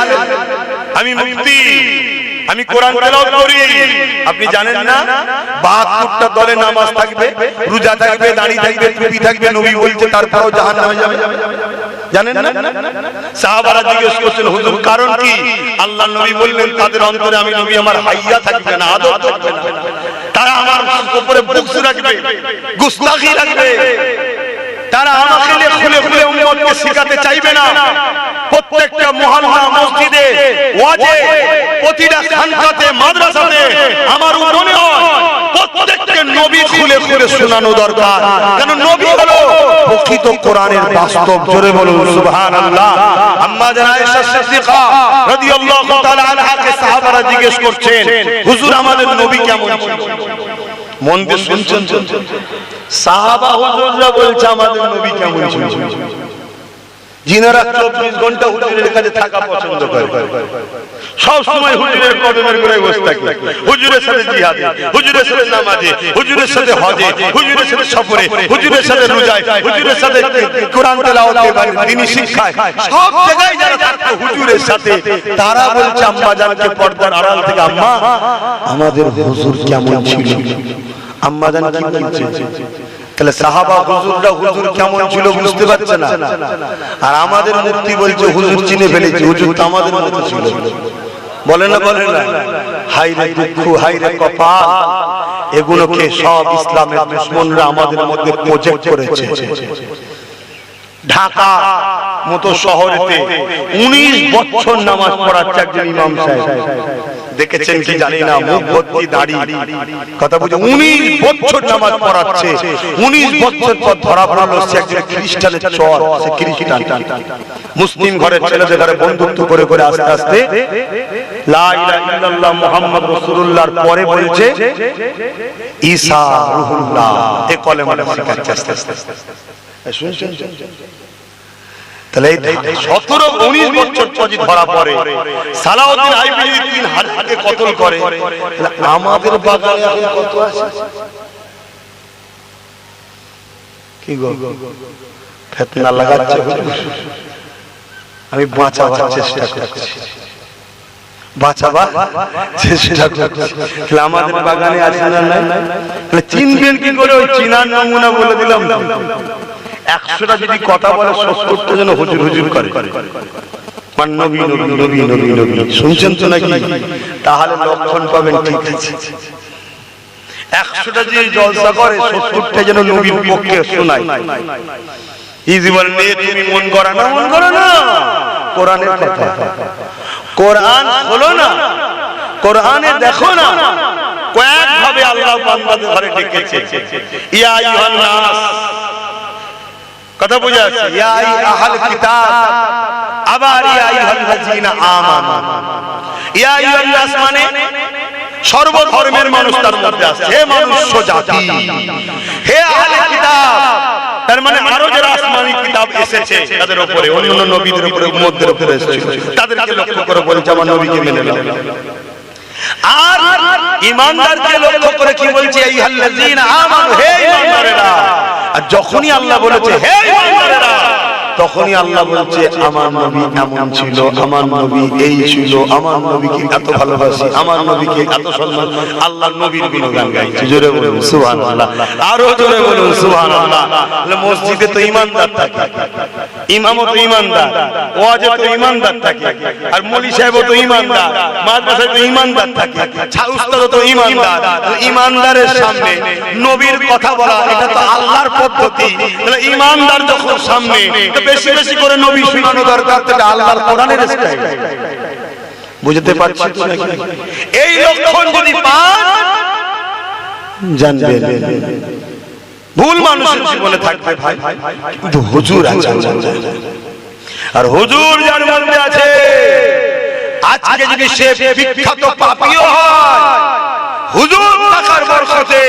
আমি মুফতি, আমি কোরআন তেলাওয়াত করি। আপনি জানেন না 72টা দলে নামাজ থাকবে, রোজা থাকবে, দাড়ি থাকবে, টুপি থাকবে, নবী বলছে তারপরেও জাহান্নামে যাবে? জানেন না? সাহাবারা জিজ্ঞেস করছেন, হুজুর কারণ কি? আল্লাহ নবী বললেন, তাদের অন্তরে আমি নবী আমার হাইয়া থাকবে না, আদব থাকবে না, তারা আমার উপরে বুকস রাখবে, গুস্তাখি রাখবে, তারা আমাকে খুলে খুলে উম্মতকে শিখাতে চাইবে না। প্রত্যেকটা মহল্লা, মসজিদে, ওয়াজে, প্রতিটা খানকাতে, মাদ্রাসাতে আমার মনে হয় প্রত্যেককে নবী খুলে খুলে শোনানো দরকার। কারণ নবী হলো প্রকৃত কোরআনের বাস্তব। জোরে বলুন সুবহানাল্লাহ। আম্মা জানা আয়েশা সিদ্দিকা রাদিয়াল্লাহু তাআলা আনহাকে সাহাবারা জিজ্ঞেস করছেন, হুজুর আমাদের নবী কেমন ছিলেন? মন দিয়ে শুনছেন? সাহাবা হুজুররা বলছে আমাদের নবী কেমন ছিলেন? जिनारा 24 घंटा হুজুরের কাছে থাকা পছন্দ করে, সব সময় হুজুরের কদমের গোড়ায় বসে থাকে, হুজুরের সাথে জিহাদে, হুজুরের সাথে নামাজে, হুজুরের সাথে হজে, হুজুরের সাথে সফরে, হুজুরের সাথে রোজায়, হুজুরের সাথে কোরআন তেলাওয়াতে, দ্বীনি শিক্ষায়, সব জায়গায় যারা থাকতো হুজুরের সাথে, তারা বলছে আম্মা জানকে পর্দার আড়াল থেকে, আম্মা আমাদের হুজুর কেমন ছিল? আম্মা জান কি বলছে? তাহলে সাহাবা হুজুররা হুজুর কেমন ছিল বুঝতে পারছে না, আর আমাদের মুফতি বলছে হুজুর চিনে ফেলেছে, হুজুর তো আমাদের মতো ছিল। বলে না বলে না? হাই রে দুঃখ, হাই রে কপাল, এগুলোকে সব ইসলামের দুশমনরা আমাদের মধ্যে প্রজেক্ট করেছে। ঢাকা মতো শহরেতে 19 বছর নামাজ পড়াচ্ছে একজন ইমাম সাহেব, দেখেছেন কি জানি না, মুখ ভর্তি দাড়ি, কথা বুঝে 19 বছর নামাজ পড়াচ্ছে। 19 বছর পর ধরা পড়লো সে একজন খ্রিস্টানের চর, সে খ্রিস্টান। মুসলিম ঘরের ছেলেদের ঘরে বন্ধুত্ব করে করে আস্তে আস্তে লা ইলাহা ইল্লাল্লাহ মুহাম্মদ রাসূলুল্লাহর পরে বলছে ঈসা রূহুল্লাহ, এই কলেমাটা শিখাচ্ছে আস্তে আস্তে। শুনছেন? তাহলে 17-19 বছর পরে ধরা পড়ে, সালাউদ্দিন আইয়ুবী 3 হাজারকে কতল করে। আমাদের বাগানে এখন কত আছে? কি গো ফিতনা লাগাচ্ছে? আমি বাঁচাবার চেষ্টা করছি, বাঁচাবার চেষ্টা করছি। আমাদের বাগানে আছে না নাই? চিনবেন কি করে? ওই চিনার নমুনা বলে দিলাম। 100টা যদি কথা বলে 70টা যেন হুজুর হুজুর করে। নবী নবী নবী নবী নবী, শুনছেন তো নাকি? তাহলে লক্ষণ পাবেন, ঠিক আছে। 100টা যদি জলসা করে 70টা যেন নবীর পক্ষে শোনায়। এই জীবন নিয়ে তুমি মন করা না, মন করো না, কোরআনের কথা। কোরআন হলো না, কোরআনে দেখো না কয়েক ভাবে আল্লাহ বান্দাদের ঘরে ডেকেছে। ইয়া আইয়ুহান নাস, কথা বুঝা আছে? ইয়া আহল কিতাব, আবার ইয়া আইয়ুহাল্লাযীনা আমানু। ইয়া আইয়ুহান নাস মানে সর্ব ধর্মের মানুষ তার মধ্যে আছে। হে মনুষ্য জাতি, হে আহলে কিতাব, তার মানে আরো যারা আসমানি কিতাব এসেছে তাদের উপরে, অন্যান্য নবীদের উপরে, উম্মতদের উপরে এসেছে, তাদেরকে লক্ষ্য করে বলছে আমার নবীকে মেনে নাও। আর ঈমানদারকে লক্ষ্য করে কি বলছে? আইয়ুহাল্লাযীনা আমানু, হে ঈমানদারেরা। আর যখনই আল্লাহ বলেছে হে ঈমানদারেরা, তখনই আল্লাহ বলছে আমার নবী এমন ছিল, আমার নবী এই ছিল, আমার নবীকে এত ভালোবাসি, আমার নবীকে এত সম্মান। আল্লাহ নবীর গুণগান গাইছে, জোরে বলুন সুবহানাল্লাহ, আরো জোরে বলুন সুবহানাল্লাহ। মসজিদে তো ঈমানদার থাকে, ইমামও তো ঈমানদার, ওয়াজে তো ঈমানদার থাকে, আর মৌলভী সাহেবও তো ঈমানদার, মাদ্রাসায় তো ঈমানদার থাকে, উস্তাদও তো ঈমানদার। ঈমানদারের সামনে নবীর কথা বলা, এটা তো আল্লাহর পদ্ধতি। তাহলে ঈমানদার যখন সামনে, বেশি বেশি করে নবী শোনানো দরকার, এটা আল্লাহর কোরআনের স্টাইল। বুঝতে পারছেন তো নাকি? এই লক্ষণ যদি পান জানবেন ভুল মানুষের জীবনে থাকবে ভাই, কিন্তু হুজুর আছে, আর হুজুর যার মধ্যে আছে, আজকে যদি সে বিখ্যাত পাপীও হয়, হুজুর থাকার বরকতে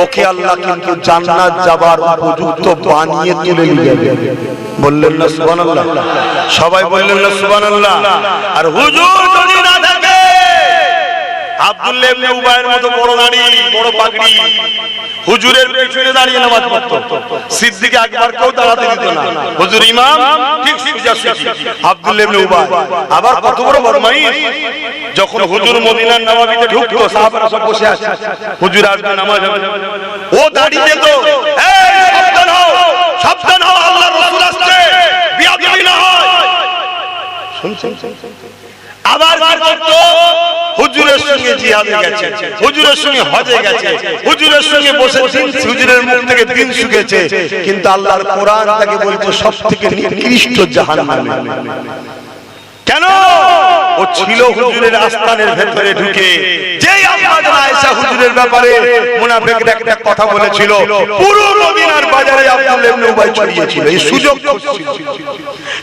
ওকে আল্লাহ কিন্তু জান্নাত যাবার উপযুক্ত বানিয়ে তুলে নিয়ে যাবে। বললেন না সুবহানাল্লাহ? সবাই বললেন না সুবহানাল্লাহ? আর হুজুর যদি না থাকে, আব্দুল্লাহ ইবনে উবাইয়ের মতো বড় দাড়ি, বড় পাগড়ি, হুজুরের পেছনে দাঁড়িয়ে নামাজ পড়তো, সিদ্দিক আকবর কেউ দাঁড়াতে দিত না। হুজুর ইমাম, ঠিক সোজাসুজি আব্দুল্লাহ ইবনে উবাই। আবার কত বড় বদমাইশ, যখন হুজুর মদিনার নববীতে ঢুকতো, সাহাবারা সব বসে আছে, হুজুর আসবে নামাজ হবে, ও দাঁড়িয়ে যেত, এই সাবধান হও, সাবধান হও, আল্লাহর রাসূল আসছে, বিয়াদবি না হয়। শুনছেন? আবার কি করতো? হুজুরের সঙ্গে জিহাদে গেছে, হুজুরের সঙ্গে হজে গেছে, হুজুরের সঙ্গে বসে হুজুরের মুখ থেকে দিন শুকেছে, কিন্তু আল্লাহর কোরআন তাকে বলছে সবথেকে নিকৃষ্ট জাহান্নামে। কেন? ও ছিল হুজুরের আস্তানের ভেতরে ঢুকে। যেই আম্মা আয়েশা হুজুরের ব্যাপারে মুনাফিকরা একটা কথা বলেছিল, পুরো মদিনার বাজারে আব্দুল্লাহ ইবনে উবাই ছড়িয়েছিল। এই সুযোগ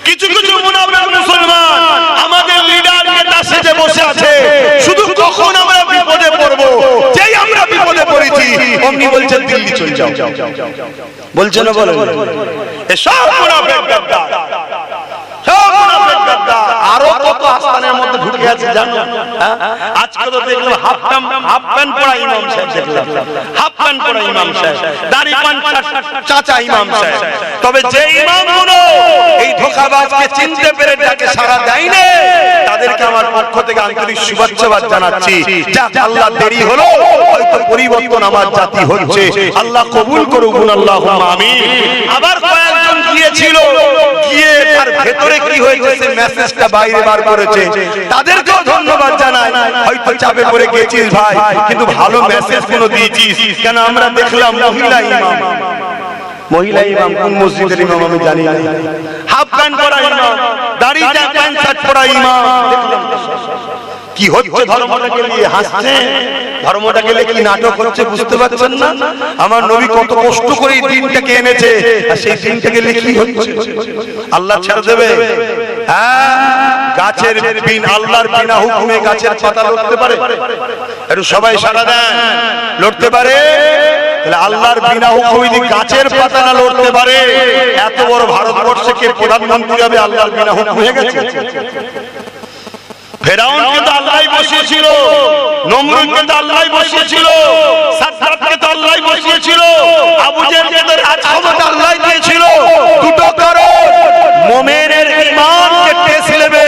কিছু কিছু মুনাফিক মুসলমান আমাদের লিডার নেতা সেজে বসে আছে, শুধু কখন আমরা বিপদে পড়ব, যেই আমরা বিপদে পড়েছি অমনি বলছে দিল্লি চলে যাও। বলছে না? বলে এসব মুনাফিক ব্যাপার। ঢুকে আছে জানো? আজকে তো দেখলাম হাফ প্যান্ট পরা ইমাম সাহেব, দেখলাম হাফ প্যান্ট পরা ইমাম সাহেব, দাড়ি পান চাচা ইমাম সাহেব। তবে যে ইমামগুলো এই ধোঁকাবাজকে চিনতে পেরে তাকে সারা দেয়নি, তাদেরকে আমার পক্ষ থেকে আন্তরিক শুভেচ্ছা জানাচ্ছি। যাক, আল্লাহ দেরি হলো, হয়তো পরিবর্তন আমার জাতি হচ্ছে, আল্লাহ কবুল করুন, আল্লাহুম্মা আমিন। আবার কয়েকজন গিয়েছিল, গিয়ে তার ভেতরে কি হয়েছে সে মেসেজটা বাইরে বার করেছে, তাদেরকেও ধন্যবাদ জানাই। হয়তো চাপে পড়ে গেছিস ভাই, কিন্তু ভালো মেসেজ গুলো দিয়েছিস। কেন আমরা দেখলাম মহিলা ইমাম, মহিলা ইমাম কোন মসজিদের ইমাম আমি জানি না, হাফ প্যান্ট পরা ইমাম, দাড়ি প্যান্ট শার্ট পরা ইমাম, দেখলাম কি হচ্ছে ধর্মটাকে নিয়ে হাসছে, ধর্মটাকে নিয়ে কি নাটক হচ্ছে বুঝতে পারছেন না? আমার নবী কত কষ্ট করে এই দিনটাকে এনেছে, আর সেই দিনটাকে নিয়ে কি হচ্ছে? আল্লাহ ছেড়ে দেবে? হ্যাঁ, গাছের বিন আল্লাহর বিনা হুকুমে গাছের পাতা লড়তে পারে? একটু সবাই সাড়া দেন, লড়তে পারে? আল্লাহর বিনা হুকুমে যদি গাছের পাতা না লড়তে পারে, এত বড় ভারতবর্ষে কে প্রধানমন্ত্রী হবে আল্লাহর বিনা হুকুম হয়ে গেছে? ফেরাউনকে তো আল্লাহই বসিয়েছিল, নমরুদকে তো আল্লাহই বসিয়েছিল, সাদ্দাতকে তো আল্লাহই বসিয়েছিল, আবু জেহেলকে তো রাজক্ষমতা আল্লাহই দিয়েছিল। দুটো কারণ, মুমিনের ঈমানকে টেস্ট নেবে,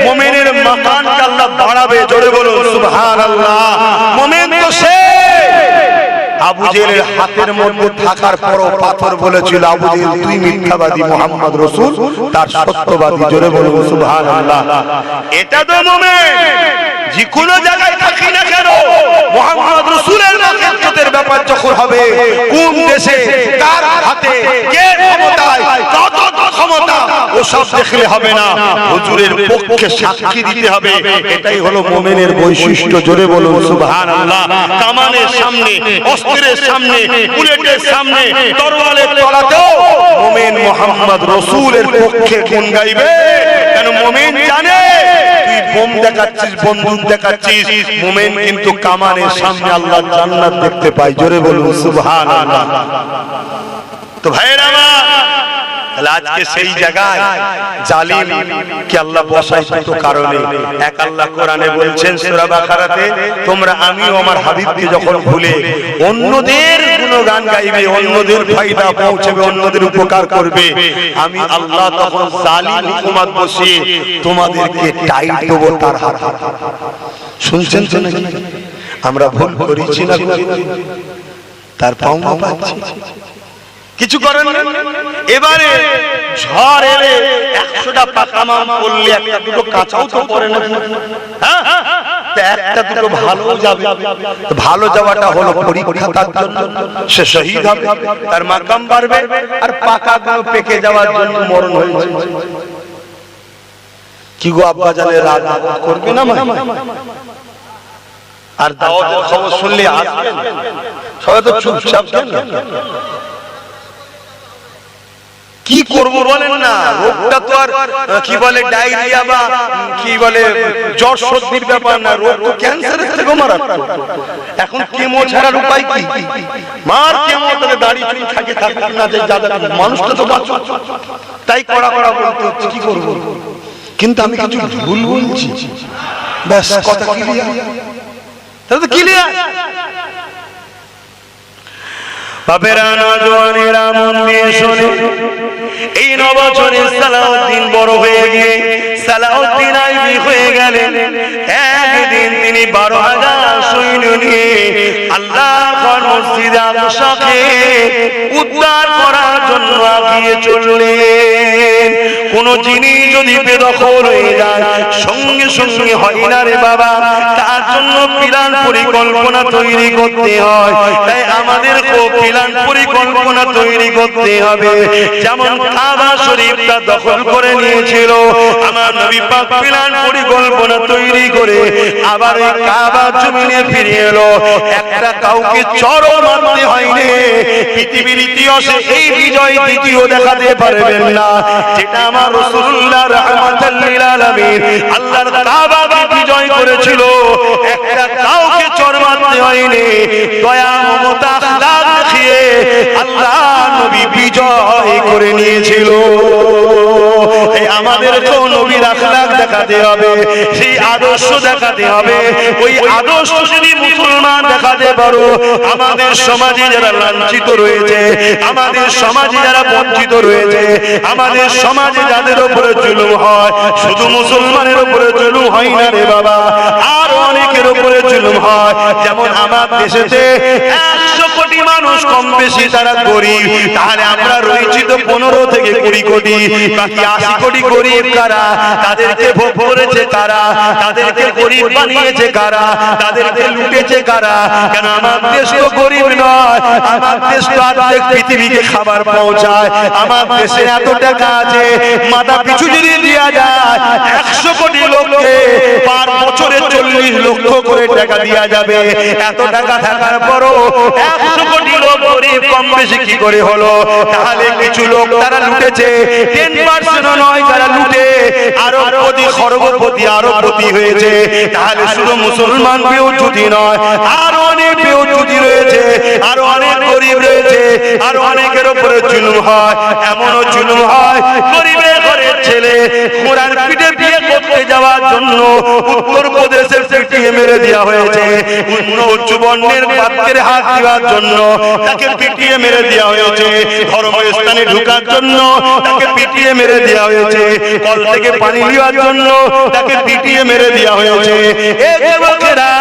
মুমিনের মাকানকে আল্লাহ বাড়াবে। জোরে বলুন সুবহানাল্লাহ। মুমিন তো সে আবু জেহেলের হাতের মধ্যে থাকার পরও পাথর বলেছিল, আবু জেহেল তুই মিথ্যাবাদী, মুহাম্মদ রাসূল তার সত্যবাদী। জোরে বলুন সুবহানাল্লাহ। এটা তো মুমিন, যে কোন জায়গায় থাকি না কেন মুহাম্মদ রাসূলের ইজ্জতের ব্যাপার যখন হবে, কোন দেশে কার হাতে কে ক্ষমতায়, কত ক্ষমতা, ওসব দেখলে হবে না, হুজুরের পক্ষে সাক্ষী দিতে হবে। এটাই হলো মুমিনের বৈশিষ্ট্য। জোরে বলুন সুবহানাল্লাহ। কামানের সামনে, অস্ত্রের সামনে, বুলেটের সামনে, তরোয়ালের তলাতেও মুমিন মুহাম্মদ রাসূলের পক্ষে গুণ গাইবে। কেন? মুমিন জানে তুই বোম দেখাচ্ছিস, বন্দুক দেখাচ্ছিস, মুমিন কিন্তু কামানের সামনে আল্লাহর জান্নাত দেখতে পায়। জোরে বলুন সুবহানাল্লাহ। তো ভাইরা আমার, তাহলে আজকে সেই জায়গায় জালিম কে আল্লাহ বসায় দুটো কারণে। এক, আল্লাহ কোরআনে বলছেন সূরা বাকারাতে, তোমরা আমিও আমার হাবিবকে যখন ভুলে অন্যদের গুণগান গাইবে, অন্যদের ফায়দা পৌঁছাবে, অন্যদের উপকার করবে, আমি আল্লাহ তখন জালিম হুকুমত বসিয়ে তোমাদেরকে টাইট দেবো তার হাত। শুনছেন তো নাকি? আমরা ভুল করেছি না? তার পাওনা পাচ্ছি, কিছু করেন না। এবারে ঝড় এলে 100টা পাকা আম পড়লে একটা দুটো কাঁচাও তো পড়ে না, হ্যাঁ, একটা দুটো ভালো যাবে। ভালো যাওয়াটা হলো পরীক্ষা, তার জন্য সে শহীদ হবে, তার মাকাম বাড়বে, আর পাকা গুলো পেকে যাওয়ার জন্য মরণ হয়েছে। কি গো আব্বা জানে রাগ করবে না? আর দাওয়াতের খবর শুনলে আসবেন, সবাই তো চুপচাপ কেন? কি করবো বলেন না? রোগটা তো আর কি বলে ডায়রিয়া বা কি বলে জ্বর সর্দির ব্যাপার না, রোগ তো ক্যান্সারের থেকে মারাত্মক। এখন কেমো ছাড়ার উপায় কি? মার কেমো, তাহলে দাড়ি চুল থাকে থাকুক না, যে মানুষটা তো বাঁচো, তাই কড়া কড়া বলতে হচ্ছে। কি করবো? কিন্তু আমি কিছু ভুল বলছি, ব্যাস কথা ক্লিয়ার, তাহলে তো ক্লিয়ার। বাপেরা, নওজোয়ানেরা মন দিয়ে শোনে, এই নববছরে সালাউদ্দিন বড় হয়ে গিয়ে সালাউদ্দিন আইবি হয়ে গেলেন। একদিন তিনি 12,000 সৈন্য নিয়ে আল্লাহর মসজিদে আকসাকে উদ্ধার করার জন্য এগিয়ে চললেন। কোন জিনিস যদি বেদখল হয়ে যায় সঙ্গে সঙ্গে হয় না রে বাবা, তার জন্য প্ল্যান পরিকল্পনা তৈরি করতে হয়। তাই আমাদের প্ল্যান পরিকল্পনা তৈরি করতে হবে। যেমন কাবা শরীফটা দখল করে নিয়েছিল, আমার নবী পাক প্ল্যান পরিকল্পনা তৈরি করে আবার এই কাবা জমিনে ফিরে এলো। একটা কাউকে চড় মারতে হয়নি। পৃথিবীর ইতিহাসে এই বিজয় দ্বিতীয় দেখাতে পারবেন না, যেটা আমার রাসূলুল্লাহ রাহমাতুল লিল আলামিন আল্লাহর কাবা বিজয় করেছিল। একটা কাউকে চড় মারতে হয়নি, দয়া মমতা আখলাক দেখিয়ে আল্লাহ নবী বিজয় করে নিয়েছিল। এই আমাদের তো নবীর আখলাক দেখাতে হবে, সেই আদর্শ দেখাতে হবে। ওই আদর্শ যদি মুসলমান দেখাতে পারো, আমাদের সমাজে যারা লাঞ্ছিত রয়েছে, আমাদের সমাজে যারা বঞ্চিত রয়েছে, আমাদের সমাজে যাদের উপরে জুলুম হয়, শুধু মুসলমানের উপরে জুলুম হয় না রে বাবা, আর অনেকের উপরে জুলুম হয়। যেমন আমার দেশেতে 100 কোটি মানুষ কম বেশি তারা গরিব, তাহলে আমরা রয়েছি তো 15 থেকে 20 কোটি, বাকি 80 কোটি গরিব কারা? তাদেরকে ভোগ করেছে কারা? তাদেরকে গরিব বানিয়েছে কারা? তাদেরকে লুটেছে কারা? কেন আমার দেশ তো গরিব নয়, আমার দেশ তো অর্ধেক পৃথিবীকে খাবার পৌঁছায়। আমার দেশে এত টাকা আছে, মাথা পিছু যদি দেওয়া যায় 100 কোটি লোককে পার বছরে 40 লক্ষ করে টাকা দেওয়া যাবে। এত টাকা থাকার পরও 100 কোটি লোক গরিব কম বেশি কি করে হলো? তাহলে কিছু লোক তারা লুটেছে, 10% নয় তারা লুটে আরো কোটি খরগপতি আরবপতি হয়েছে। তাহলে শুধু মুসলমান বেউজুতি নয়, আরো অনেক বেউজুতি রয়েছে, আরো অনেক গরিব রয়েছে, আরো অনেকের উপরে জুলুম হয়। এমনও জুলুম হয়, গরিবের ঘরের ছেলে কোরআন পিঠে বিয়ে করতে যাওয়ার জন্য উত্তরপ্রদেশের পিটিয়ে মেরে দেওয়া হয়েছে। উচ্চ বর্ণের পাত্রের হাত দেওয়ার জন্য তাকে পিটিয়ে মেরে দেওয়া হয়েছে। ধর্মস্থানে ঢোকার জন্য তাকে পিটিয়ে মেরে দেওয়া হয়েছে। কল থেকে পানি নেওয়ার জন্য তাকে পিটিয়ে মেরে দেওয়া হয়েছে। এই যুবকেরা,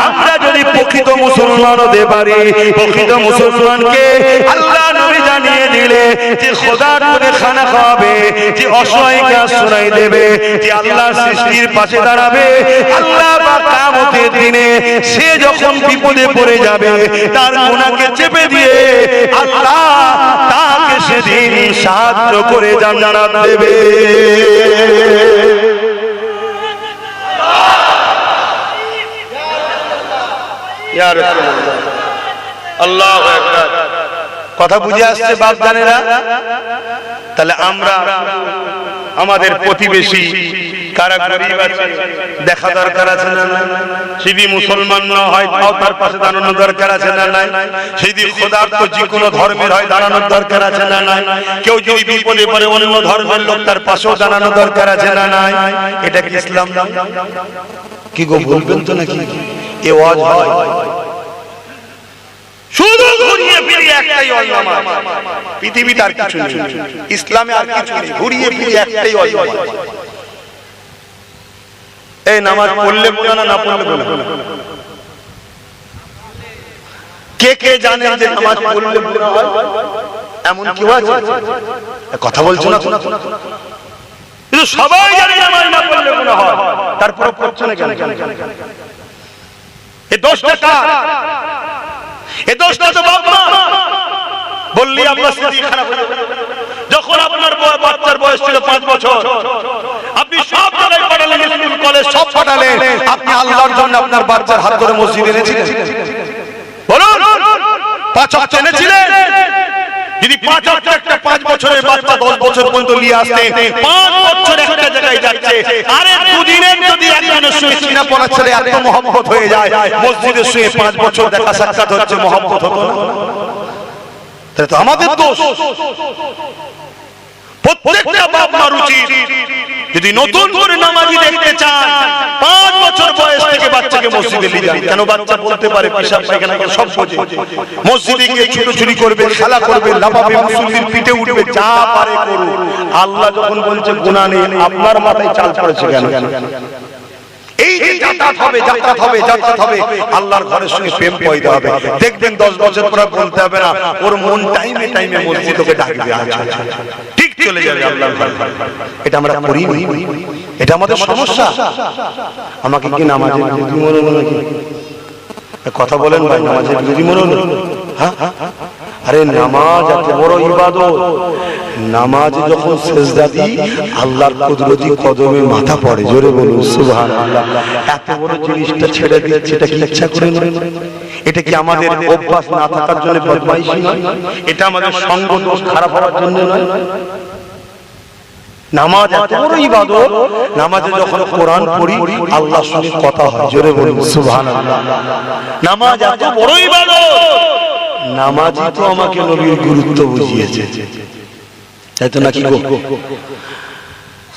আমরা যদি প্রকৃত মুসলমান হতে পারি, প্রকৃত মুসলমানকে আল্লাহ নবী জানিয়ে দিলে যে খোদার করে খানা খাওয়াবে, যে অসহায়কে আশ্রয় দেবে, যে আল্লাহর সৃষ্টির পাশে দাঁড়াবে, আল্লাহ বা কিয়ামতের দিনে সে যখন বিপদে পড়ে যাবে, তার গুনাহকে চেপে দিয়ে আল্লাহ তাকে সেদিন সাহায্য করে জান্নাত দেবে। ইয়া রাসূলুল্লাহ, আল্লাহু আকবার। কথা বুঝে আসছে বাপজানেরা? তাহলে আমরা আমাদের প্রতিবেশী কারা গরিব আছে দেখা দরকার আছে না? যদি মুসলমান না হয় তাও তার পাশে দাঁড়ানোর দরকার আছে না? নাই। যদি খোদার তো যে কোনো ধর্মের হয় দাঁড়ানোর দরকার আছে না? নাই। কেউ যদি বিপদে পড়ে অন্য ধর্মের লোক তার পাশেও দাঁড়ানোর দরকার আছে না? নাই। এটা কি ইসলাম? কি গো বলবেন তো নাকি? এ ওয়াজ হয় শুধু ঘুরিয়ে ফিরিয়ে একটাই ওয়াজ নামাজ। পৃথিবীতে আর কিছু নেই, ইসলামে আর কিছু নেই, ঘুরিয়ে ফিরিয়ে একটাই ওয়াজ। এই নামাজ পড়লে গুনাহ না পড়লে গুনাহ? কে কে জানেন যে নামাজ পড়লে গুনাহ হয়? এমন কি আছে? কথা বলছো না? কিন্তু সবাই জানে নামাজ না পড়লে গুনাহ হয়, তারপর পড়ছে না কেন? এই দোষটা কার? এই দোষটা তো বাপ মা। বললি আপনার স্মৃতি খারাপ হয়ে যাবে। যখন আপনার বাচ্চার বয়স ছিল 5 বছর, আপনি সব জায়গায় পাঠালেন, স্কুল কলেজ সব পাঠালেন, আপনি আল্লাহর জন্য আপনার বাচ্চার হাত ধরে মসজিদে এনেছিলেন? বলুন, 5 ওয়াক্ত এনেছিলেন? যদি 5 ওয়াক্ত একটা 5 বছরের বাচ্চা 10 বছর পর্যন্ত নিয়ে আসতে, 5 বছর একটা জায়গায় যাচ্ছে, আরে দুদিনের যদি একজনের সঙ্গে চিনা পড়া ছেলে এত মহব্বত হয়ে যায়, মসজিদের সঙ্গে 5 বছর দেখা সাক্ষাৎ হচ্ছে, মহব্বত হতো না? তাহলে তো আমাদের দোষ। প্রত্যেকটা বাপ মার উচিত, যদি নতুন করে নামাজি দেখতে চান, 5 বছর বয়স থেকে বাচ্চাকে মসজিদে নিয়ে যান। কেন? বাচ্চা বলতে পারে, পেশাব পায়খানা সব বোঝে। মসজিদে গিয়ে ছুটোছুটি করবে, খেলা করবে, লাফাবে, মুসল্লির পিঠে উঠবে, যা পারে করুন। আল্লাহ যখন বলছে গুনাহ নেই, আপনার মাথায় চাল পড়েছে কেন? এই যে যাতায়াত হবে, আল্লাহর ঘরের সঙ্গে প্রেম পয়দা হবে। দেখবেন 10 বছর পর বলতে হবে না, ওর মন টাইমে মসজিদকে ডাকবে, ঠিক চলে যাবে আল্লাহর ঘরে। এটা আমরা করি না, এটা আমাদের সমস্যা। আমাকে কি নামাজের বিরোধী মনে হলো নাকি? কথা বলেন ভাই, নামাজের বিরোধী মনে হলো? হ্যাঁ, আরে নামাজ এত বড় ইবাদত। নামাজে যখন সিজদা দিই, আল্লাহর কুদরতি কদমে মাথা পড়ে। জোরে বলুন সুবহানাল্লাহ। এত বড় জিনিসটা ছেড়ে দিচ্ছি, এটা কি ইচ্ছা করে নয়? এটা কি আমাদের অভ্যাস না থাকার জন্য বদমাইশি নয়? এটা আমাদের সঙ্গ দোষ খারাপ হওয়ার জন্য নয়? নামাজ এত বড় ইবাদত, নামাজে যখন কোরআন পড়ি আল্লাহর সঙ্গে কথা হয়। জোরে বলুন সুবহানাল্লাহ। নামাজ এত বড় ইবাদত, নামাজই তো আমাকে নবীর গুরুত্ব বুঝিয়েছে, তাই তো নাকি গো?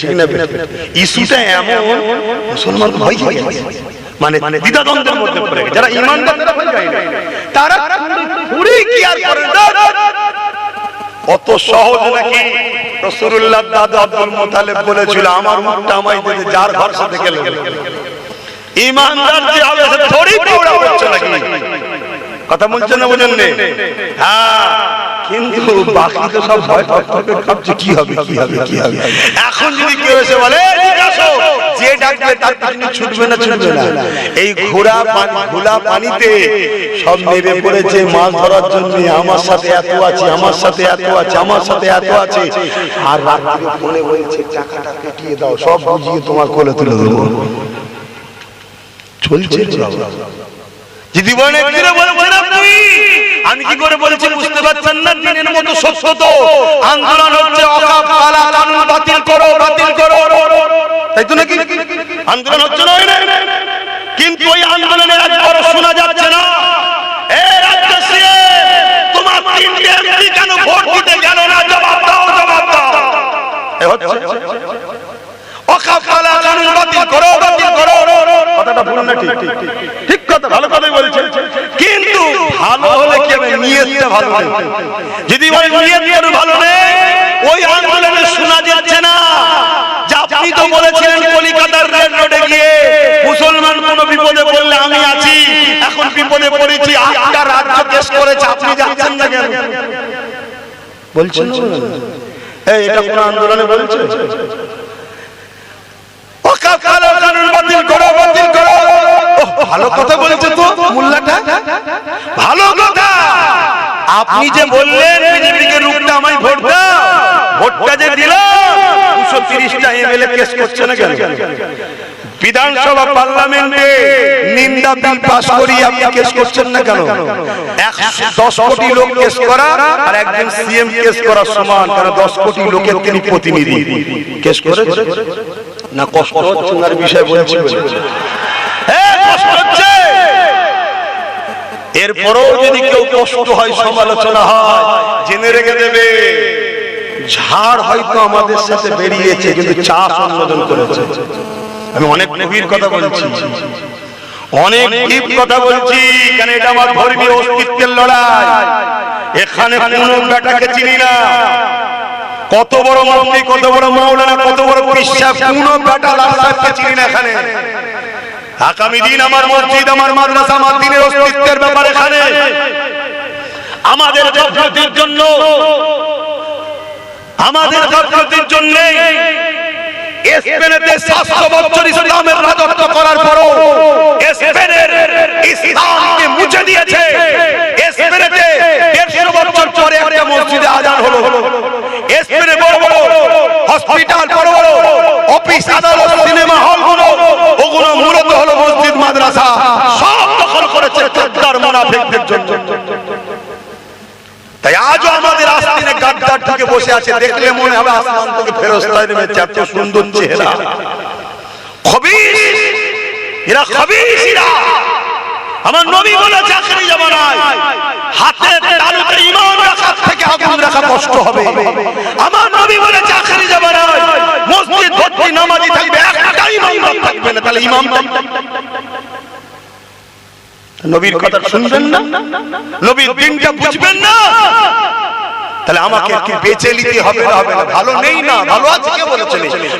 ঠিক না? ইস্যুটা এমন মুসলমান ভয় খেয়ে গেছে, মানে দ্বিধাদ্বন্দ্বের মধ্যে পড়ে গেছে। যারা ঈমানদার তারা পুরো কি আর করেন কত সহজ নাকি? রাসূলুল্লাহ দাদা আব্দুল মুতালিব বলেছিল আমার মুখটা আমায় দিতে যার ঘর সাথে গেল ঈমানদার যে হবে সে থোড়ি পৌড়া হচ্ছে নাকি? কথা বলছেন না বুঝেন না? হ্যাঁ, কিন্তু বাকি তো সব ভয় ভাবছে কি হবে কি হবে কি হবে। এখন যদি কেউ এসে বলে আসো, যে ডাকবে তার পিছনে ছুটবে না ছুটবে না। এই ঘোড়া পানিতে সব নেমে পড়েছে মাছ ধরার জন্য। আমার সাথে এত আছে, আমার সাথে এত আছে, আমার সাথে এত আছে। আর রাত্রে ফোনে বলছে টাকাটা পেটিয়ে দাও, সব বুঝিয়ে তোমার কোলে তুলে দেবো। চলছে যদি বলেন একদিনে বলছেন আপনি, আমি কি করে বলছি বুঝতে পারছেন না? দিনের মতো সত্য তো আন্দোলন হচ্ছে, ওয়াকফ কালা কানুন বাতিল করো বাতিল করো, তাই তো নাকি? আন্দোলন হচ্ছে না? কিন্তু ওই আন্দোলনের একবারও শোনা যাচ্ছে না। এই রাজ্যে তোমার তিনটে এমপি কেন ভোট দিতে গেল না? জবাব দাও, জবাব দাও। এই হচ্ছে ওয়াকফ কালা কানুন বাতিল করো বাতিল করো, কথাটা ভুল না? ঠিক ঠিক কথা, ভালো কথাই বলছেন। কিন্তু ভালো হলে কি হবে? নিয়তটা ভালো নেই। যদি ওই নিয়ত ভালো নেই, ওই আন্দোলনে শোনা যাচ্ছে না। আপনি তো বলেছিলেন কলকাতার রেড রোডে গিয়ে মুসলমান কোন বিপদে পড়লে আমি আছি, এখন বিপদে পড়েছি, আটটা রাজ্য কেস করেছে, আপনি যাচ্ছেন না কেন? বলছেন এই এটা কোন আন্দোলনে বলছে? ওয়াকফ কালা কানুন বাতিল করো বাতিল করো, ভালো কথা বলেছে তো মোল্লাটা, ভালো কথা। আপনি যে বললেন বিজেপিকে রুখতে আমায় ভোট দাও, ভোটটা যে দিল 230টা এমএলএ কেস করছে না কেন? বিধানসভা পার্লামেন্টে নিন্দা বিল পাস করি আপনি কেস করছেন না কেন? 110 কোটি লোক কেস করা আর একজন সিএম কেস করা সমান, কারণ 10 কোটি লোকের তিনি প্রতিনিধি। কেস করেছে না? কষ্ট হচ্ছে না বিষয় বলছি, কষ্ট হচ্ছে। এরপরও যদি কেউ কষ্ট হয়, সমালোচনা হয়, জেনে রেখে দেবে ঝাড় হয়তো আমাদের সাথে বেরিয়েছে, কিন্তু চাষ অন্যজন করেছে। আমি অনেক গভীর কথা বলছি, অনেক ডিপ কথা বলছি, কারণ এটা আমার ধর্মীয় অস্তিত্বের লড়াই। এখানে কোন বেটাকে চিনি না, কত বড় মুফতি, কত বড় মাওলানা, কত বড় পিসা, কোন বেটা লাশকে চিনি না এখানে। আগামী দিন আমার মসজিদ, আমার মাদ্রাসা, আমার দ্বীনের অস্তিত্বের ব্যাপারে এখানে আমাদের গাফলতির জন্য, আমাদের গাফলতির জন্য স্পেনেতে 700 বছর ইসলামের রাজত্ব করার পরও স্পেনের ইসলামকে মুছে দিয়েছে। স্পেনেতে 150 বছর পরে একটা মসজিদে আযান হলো। স্পেনে বড় বড় হসপিটাল, বড় বড় অফিস, আদালত, সিনেমা হলগুলো, ওগুলো মূলত হলো মসজিদ, মাদ্রাসা, সব দখল করেছে গাদ্দার মুনাফিকদের জন্য। তাই আজও আমাদের আস্তিনে গাদ্দার ঢুকে বসে আছে, দেখলে মনে হবে আসমান থেকে ফেরেশতা নেমেছে, এত সুন্দর চেহারা। খবীস, এরা খবীস। এরা আমার নবী বলেছে আখিরি জামানায় হাতের তালুতে ঈমান রাখার থেকে আগুন রাখা কষ্ট হবে। আমার নবী বলেছে আখিরি জামানায় মসজিদ ভর্তি নামাজি থাকবে, একটা ইমাম থাকবে না। তাহলে ইমাম নবীর কথা শুনবেন না, নবীর দিনটা বুঝবেন না, তাহলে আমাকে কি বেঁচে নিতে হবে না? হবে না। ভালো নেই না, ভালো আছে কে বলেছে?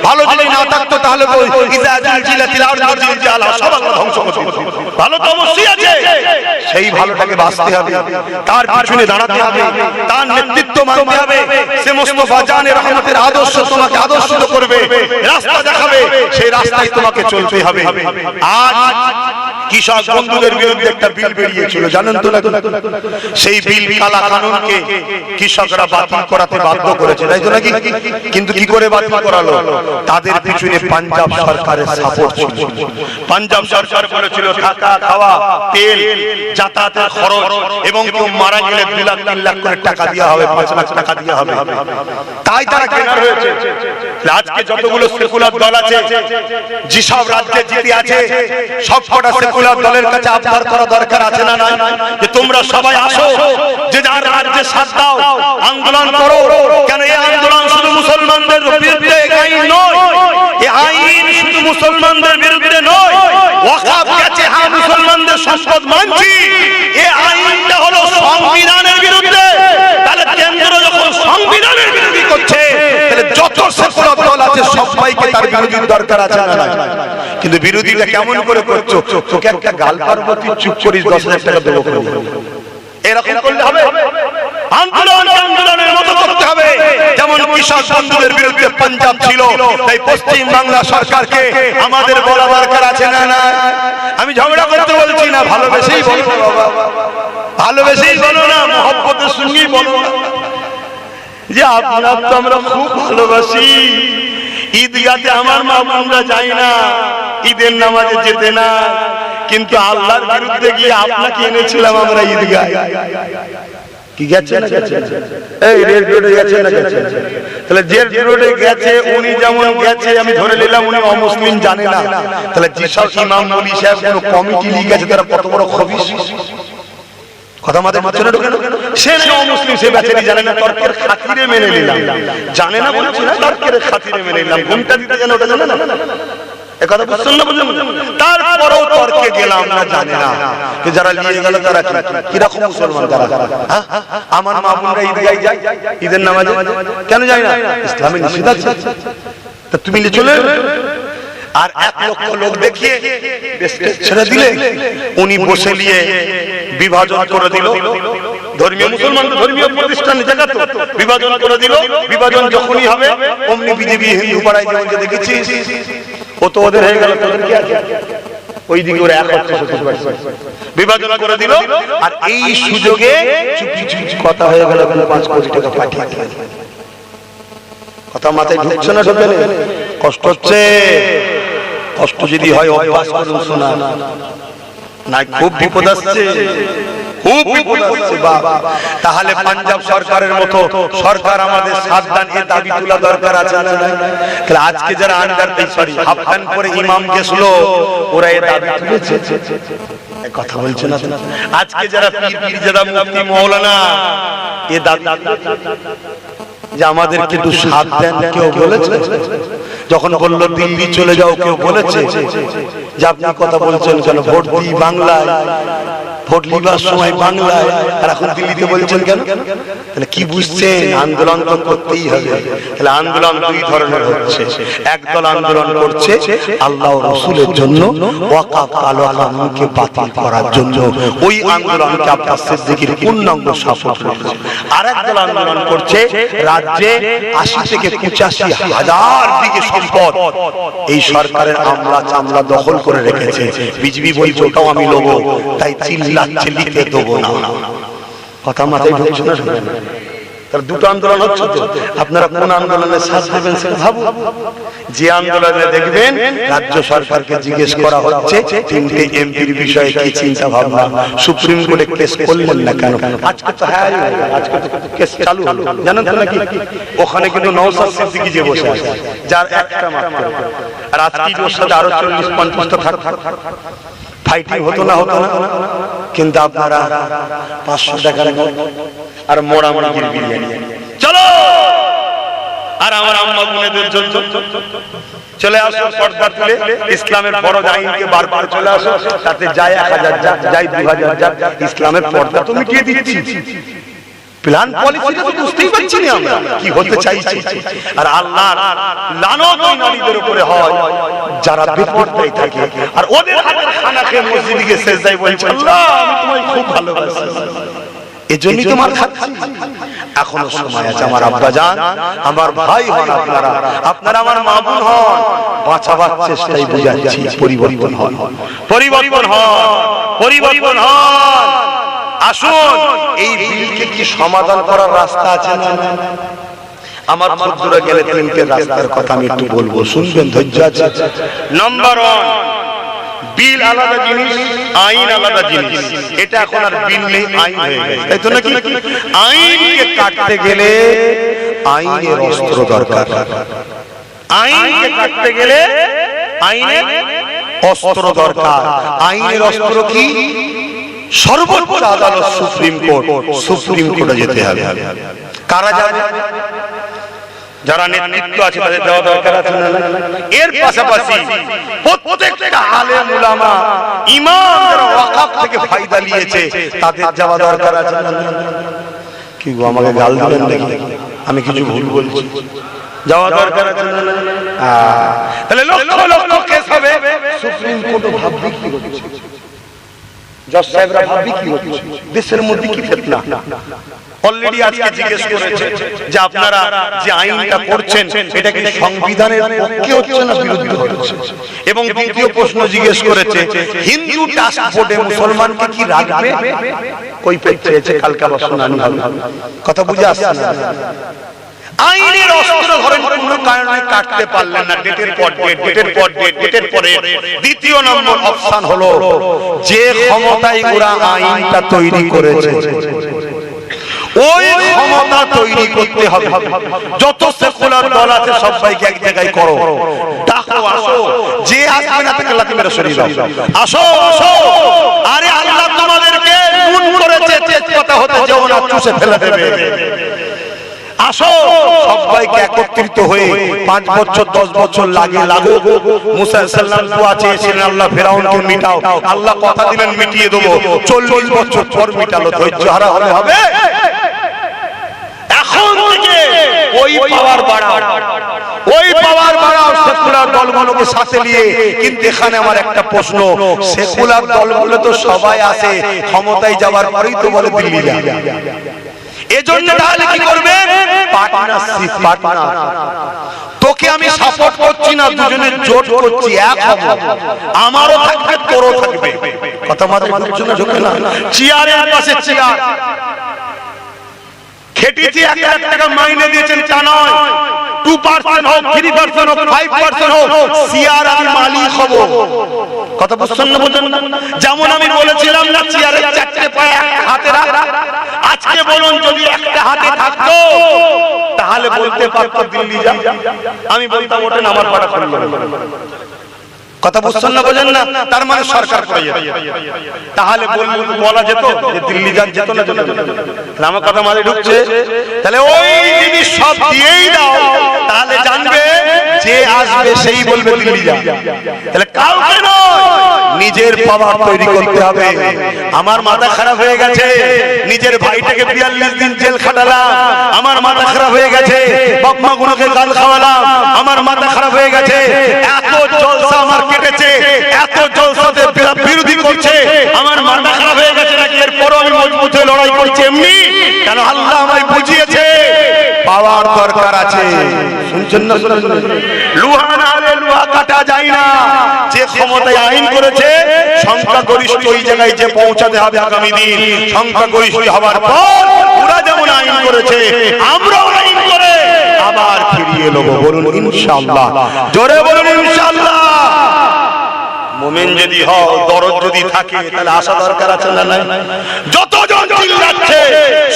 ভালো যদি না থাকতো তাহলে তো ইজা জিলজিলাতিল আরদু জিলজালা সব আল্লাহ ধ্বংস করে দিত। ভালো তো অবশ্যই আছে, সেই ভালোটাকে বাঁচতে হবে, তার পিছনে দাঁড়াতে হবে, তার নেতৃত্ব মানতে হবে। সে মুস্তাফা জানে রহমতের আদর্শ তোমাকে আদর্শিত করবে, রাস্তা দেখাবে, সেই রাস্তায় তোমাকে চলতে হবে। আজ কৃষক বন্ধুদের বিরুদ্ধে একটা বিল বেরিয়েছিল, জানেন তো? সেই বিল কালা কানুনকে কৃষকরা বাতিল করাতে বাধ্য করেছে, তাই তো নাকি? কিন্তু কি করে বাতিল করালো? তাদের পিছনে পাঞ্জাব সরকারের সাপোর্ট ছিল। পাঞ্জাব সরকার বলেছিল থাকা, খাওয়া, তেল, যাতায়াতের খরচ, এবং কেউ মারা গেলে 2 লাখ 3 লাখ করে টাকা দেওয়া হবে, 5 লাখ টাকা দেওয়া হবে। তাই তারা কেনার হয়েছে। আজকে যতগুলো সেকুলার দল আছে, যেসব রাজ্যে জিতে আছে, সবকটা সেকুলার দলের কাছে আবদার করা দরকার আছে না নাই যে তোমরা সবাই আসো, যে যার রাজ্যে সাথ দাও, আন্দোলন করো। কেন এই আন্দোলন শুধু মুসলমানদের বিরুদ্ধে আইন নয়, এই আইন শুধু মুসলমানদের বিরুদ্ধে নয়। ওয়াকফ গেছে, হ্যাঁ মুসলমানদের সম্পদ মানছি, এই আইনটা হলো সংবিধানের বিরুদ্ধে। তাহলে কেন্দ্র যখন সংবিধানের বিরোধী করছে, তাহলে যত সেকুলার দল আছে সবাইকে তার বিরোধীর দরকার আছে না নাই? কিন্তু বিরোধীটা কেমন করে করছো? তোকে একটা গাল পারবো, তুই চুপ করিস, 10,000 টাকা দেবো, এরকম করলে হবে? আন্দোলনের মতো করতে হবে। যেমন কৃষক বন্ধুদের বিরুদ্ধে পাঞ্জাব ছিল, তাই পশ্চিম বাংলা সরকারকে আমাদের বলা দরকার আছে না না? আমি ঝগড়া করতে বলছি না, ভালোবেসেই বলো, ভালোবেসেই বলো না, মহব্বতের সঙ্গেই বলো যে আপনার তো আমরা খুব ভালোবাসি। ঈদগাতে আমার মা বোনরা যায় না, ঈদের নামাজে যেতে না, কিন্তু আল্লাহর বিরুদ্ধে গিয়ে আপনাকে এনেছিলাম আমরা ঈদগায়। কি গেছে না গেছে? এই রেড রোডে গেছে না গেছে? তাহলে যে রোডে গেছে উনি যেমন গেছে, আমি ধরে নিলাম উনি অমুসলিম, জানে না। তাহলে যেসব ইমাম মৌলী সাহেব কোন কমিটি লিখেছে, তারা কত বড় খবিশ। কথা মাথায় মারছে না? সে অমুসলিম, সে বেচারি জানে না, তর্কের খাতিরে মেনে নিলাম। জানে না বলছি না, তর্কের খাতিরে মেনে নিলাম। ঘুমটা দিতে জানে, ওটা জানে না। একথা বুঝছেন না? বুঝলেন? তারপরেও তর্কে গেলাম না, জানে না। যারা নিয়ে গেল তারা কিরকম মুসলমান? তারা আমার মা বোনরা ঈদগায় যায়, ঈদের নামাজে কেন যায় না? ইসলামে নিষেধ আছে, তা তুমি চলে। আর 1 লক্ষ লোক দেখিয়ে ছেড়ে দিলে, উনি বসে নিয়ে বিভাজন করে দিল। ধর্মীয় মুসলমান তো ধর্মীয় প্রতিষ্ঠান জায়গা তো বিভাজন করে দিল। বিভাজন যখনই হবে অমনি বিজেপি হিন্দু পাড়ায় যেমন দেখেছিস, ও তো ওদের হয়ে গেল, তোদের কি আছে? ওই দিকে ওরা বিভাজন করে দিল। আর এই সুযোগে কথা হয়ে গেল 5 কোটি টাকা পাঠিয়ে দিল। কথা মাথায় ঢুকছে না? ঢুকবে না? কষ্ট হচ্ছে। কষ্ট যদি হয় অভ্যাস করুন, শোনা না, খুব বিপদ আসছে, খুব বিপদ আসছে। তাহলে পাঞ্জাব সরকারের মতো সরকার আমাদের সাবধান, এ দাবি তোলা দরকার আছে না? তাহলে আজকে যারা আন্ডার হাফ প্যান্ট পরে ইমাম গেছিল, ওরা এ দাবি তুলেছে। কথা বলছে না? আজকে যারা পীর, যারা মুফতি, মাওলানা, এ দাবি যে আমাদেরকে একটু সাথ দেন, কেউ বলেছে? যখন বললো দিল্লি চলে যাও, কেউ বলেছে যে আপনি কথা বলছেন কেন? ভোট দিই বাংলায়, ভোট লিবার সময় বাংলায়, আর এখন দিল্লিতে বলছেন কেন? তাহলে কি বুঝছেন? আন্দোলন তো করতেই হবে। তাহলে আন্দোলন 2 ধরনের হচ্ছে। একদল আন্দোলন করছে আল্লাহ ও রাসূলের জন্য, ওয়াকফ কালো কানুনকে বাতিল করার জন্য। ওই আন্দোলনকে আব্বাস সিদ্দিকীর পূর্ণাঙ্গ সাপোর্ট করছে। আর একদল আন্দোলন করছে রাজ্যে 80 থেকে 85 হাজার বিঘে সম্পদ এই সরকারের আমলা চামলা দখল করে রেখেছে। বিজেপি বলছে ওটাও আমি নেব, তাই চিল্লাচ্ছে লিখে দেবো না। কথা মাথায় ঢুকছে না? তার 2টো আন্দোলন হচ্ছে তো। আপনারা কোন আন্দোলনের সাথ দেবেন সেটা ভাবুন। যে আন্দোলনে দেখবেন রাজ্য সরকারকে জিজ্ঞেস করা হচ্ছে 3টে এমপির বিষয়ে কি চিন্তা ভাবনা, সুপ্রিম কোর্টে কেস করলেন না কেন? আজকে তো হ্যাঁ, আজকে তো কেস চালু হলো, জানেন তো নাকি? ওখানে কিন্তু নওশাদ সিদ্দিকী যে বসে আছে, যার একটা মাত্র, আর আজকে ওর সাথে আরো 40-50টা থাক ফাইটিং হতো না, হতো না। কিন্তু আপনারা 500 টাকার আর মোড়া মুরগির বিরিয়ানি, চলো। আর আমার আম্মা বোনেদের জন্য চলে আসো, পর্দা তুলে ইসলামের ফরজ আইনকে বারবার চলে আসো। তাতে যায় 1000, যায় 2000, ইসলামের পর্দা তো মিটিয়ে দিচ্ছি। প্ল্যান পলিসিটা তো বুঝতেই পারছি না আমরা কি হতে চাইছি। আর আল্লাহর লানত ওই নারীদের উপরে হয় যারা বেপরদায় থাকে, আর ওদের হাতে খানা খেয়ে মসজিদে গিয়ে সেজদায় বলছে আল্লাহ আমি তোমায় খুব ভালোবাসি, এজন্যই তোমার খাচ্ছি। এখনো সময় আছে আমার আব্বাজান, আমার ভাই হন আপনারা, আপনারা আমার মা বোন হন, বাঁচাবার চেষ্টাই বুঝাচ্ছি। পরিবর্তন হন, পরিবর্তন হন, পরিবর্তন হন। আসুন, এই বিলকে কি সমাধান করার রাস্তা আছে না? আমার খুদ্দুরা গেলে 3টে রাস্তার কথা আমি একটু বলবো, শুনবেন, ধৈর্য আছে। নাম্বার 1, বিল আলাদা জিনিস, আইন আলাদা জিনিস। এটা এখন আর বিল নেই, আইন হয়ে গেছে, তাই তো নাকি? আইনকে কাটতে গেলে আইনের অস্ত্র দরকার। আইনকে কাটতে গেলে আইনের অস্ত্র দরকার। আইনের অস্ত্র কি? সর্বোচ্চ আদালত সুপ্রিম কোর্ট। সুপ্রিম কোর্টে যেতে হবে। কারা যাবে? যারা নেতৃত্ব আছে তাদের দেওয়া দরকার আছে না? এর পাশাপাশি প্রত্যেকটা আলেম উলামা ইমাম যারা ওয়াকফ থেকে ফায়দা নিয়েছে তাদের যাওয়া দরকার আছে না? কি গো আমাকে গাল দিলেন দেখি, আমি কিছু ভুল বলছি? যাওয়া দরকার আছে না? তাহলে লক্ষ লক্ষ কেস হবে, সুপ্রিম কোর্ট ভাববে কি হচ্ছে, জজ সাহেবরা ভাববে কি হচ্ছে, দেশের মধ্যে কি ফিতনা। অলরেডি আজকে জিজ্ঞেস করেছে যে আপনারা যে আইনটা করছেন এটা কি সংবিধানের পক্ষে হচ্ছে না বিরুদ্ধে হচ্ছে? এবং দ্বিতীয় প্রশ্ন জিজ্ঞেস করেছে হিন্দু টাস্ক ফোর্সে মুসলমানকে কি রাখবে? কই পেয়েছে কালকা শুনানি হবে, কথা বুঝে আসছে না? আইনের অস্ত্র ধরেন কোনো কারণে কাটতে পারলেন না, ডেটের পর ডেট, ডেটের পর ডেট, ডেটের পরে দ্বিতীয় নম্বর অপশন হলো যে ক্ষমতায় ওরা আইনটা তৈরি করেছে ওই ক্ষমতা তৈরি করতে হবে। যত সেকুলার দল আছে সবাইকে এক জায়গায় করো, ডাকো, আসো, যে আসবে না তাকে লাথি মেরে সরিয়ে দাও, আসো আসো। আরে আল্লাহ তোমাদেরকে নুন করেছে, তেজপাতা হতে যেও না, চুষে ফেলে দেবে। আসো, সবাইকে একত্রিত হয়ে 5 বছর 10 বছর লাগুক। মুসা সাল্লাল্লাহু দোয়া চেয়েছিলেন আল্লাহ ফেরাউনকে মিটাও, আল্লাহ কথা দিলেন মিটিয়ে দেবো। 40 বছর পর মিটালো, ধৈর্য হারা হলে হবে? এখন থেকে ওই পাওয়ার বাড়াও, ওই পাওয়ার বাড়াও সেকুলার দলগুলোকে সাথে নিয়ে। কিন্তু এখানে আমার একটা প্রশ্ন, সেকুলার দলগুলো তো সবাই আসে ক্ষমতায় যাওয়ার পরেই তো বলে দিল্লি যা। এজন্য তাহলে কি করবে? Partnership, partner. তোকে আমি সাপোর্ট করছি না, দুজনের জোট করছি, এক হবো, আমারও থাকবে তোরও থাকবে। কথা মাথায় ঢুকে না? চেয়ারের পাশে চেয়ার, খেটেছি 1 লাখ টাকা মাইনে দিয়েছেন তা নয়, 2% হোক, 3% হোক, 5% হোক, চেয়ার আমি মালিক হব। কথা বুঝছেন না? বুঝেন না? যেমন আমি বলেছিলাম না চেয়ারের 4টে পায়ে হাতে রাখ, আজকে বলুন যদি একটা হাতে থাকতো তাহলে বলতে পারতো দিল্লি যা, আমি বলতাম ওঠেন আমার পাড়া খুললো। কথা বুঝছেন না? বোঝেন না? তার মানে সরকার করে যেত, তাহলে বলা যেত যে দিল্লি যান, যেত না? আমার কথা মাঝে ঢুকছে? তাহলে ওই জিনিস সব দিয়েই দাও, তাহলে জানবে যে আসবে সেই বলবে দিল্লি যান। তাহলে কাউকে নয়, নিজের পাওয়ার তৈরি করতে হবে। আমার মাথা খারাপ হয়ে গেছে, নিজের ভাইটাকে 42 দিন জেল খাটালাম, আমার মাথা খারাপ হয়ে গেছে, বাপ মা গুলোকে গাল খাওয়ালাম, আমার মাথা খারাপ হয়ে গেছে, এত জলসা আমার কেটেছে, এত জলসাতে বিরোধী করছে, আমার মাথা খারাপ হয়ে গেছে নাকি? এরপরও আমি মজবুত হয়ে লড়াই করছি এমনি কেন? আল্লাহ আমায় বুঝিয়েছে পাওয়ার দরকার আছে। শুনছেন না? লোহা না হলে লোহা কাটা যায় না। যে ক্ষমতায় আইন করেছে সংখ্যাগরিষ্ঠ ওই জায়গায় যে পৌঁছাতে হবে আগামী দিন, সংখ্যাগরিষ্ঠ হওয়ার পর ওরা যেমন আইন করেছে আমরাও আইন করে আবার ফিরিয়ে নেব। বলুন ইনশাআল্লাহ, জোরে বলুন ইনশাআল্লাহ। মুমিন যদি হও, দরদ যদি থাকে, তাহলে আশা দরকার আছে না? নাই? যতজন চিল্লাচ্ছে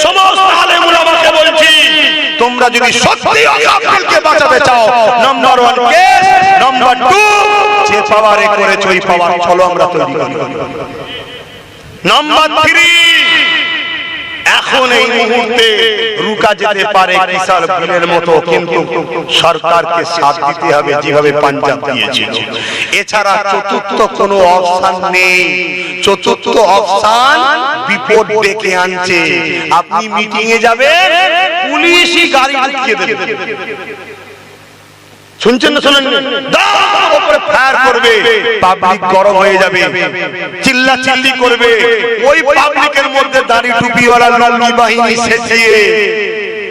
সমস্ত আলেম উলামাকে বলছি, তোমরা যদি সত্যি আকালকে বাঁচাতে চাও, নাম্বার 1 কেস, নাম্বার 2 যে পাওয়ারে করেছে ওই পাওয়ার চলো আমরা তৈরি করি। নাম্বার 3 এখন এই মুহূর্তে রুকা যেতে পারে কিসার বিলের মতো, কিন্তু সরকারকে সাথ দিতে হবে যেভাবে পাঞ্জাব দিয়েছে। এছাড়া চতুর্থ কোনো অপশন নেই। চতুর্থ অপশন বিপদ ডেকে আনছে। আপনি মিটিং এ যাবেন, পুলিশই গাড়ি ঢুকিয়ে দেবে। শুনছেন না? শুনেন? উপরে ফায়ার করবে, পাবলিক গরম হয়ে যাবে, চিল্লাচিল্লি করবে। ওই পাবলিকের মধ্যে দাড়ি টুপিওয়ালা লম্বি বাহিনী সেজিয়ে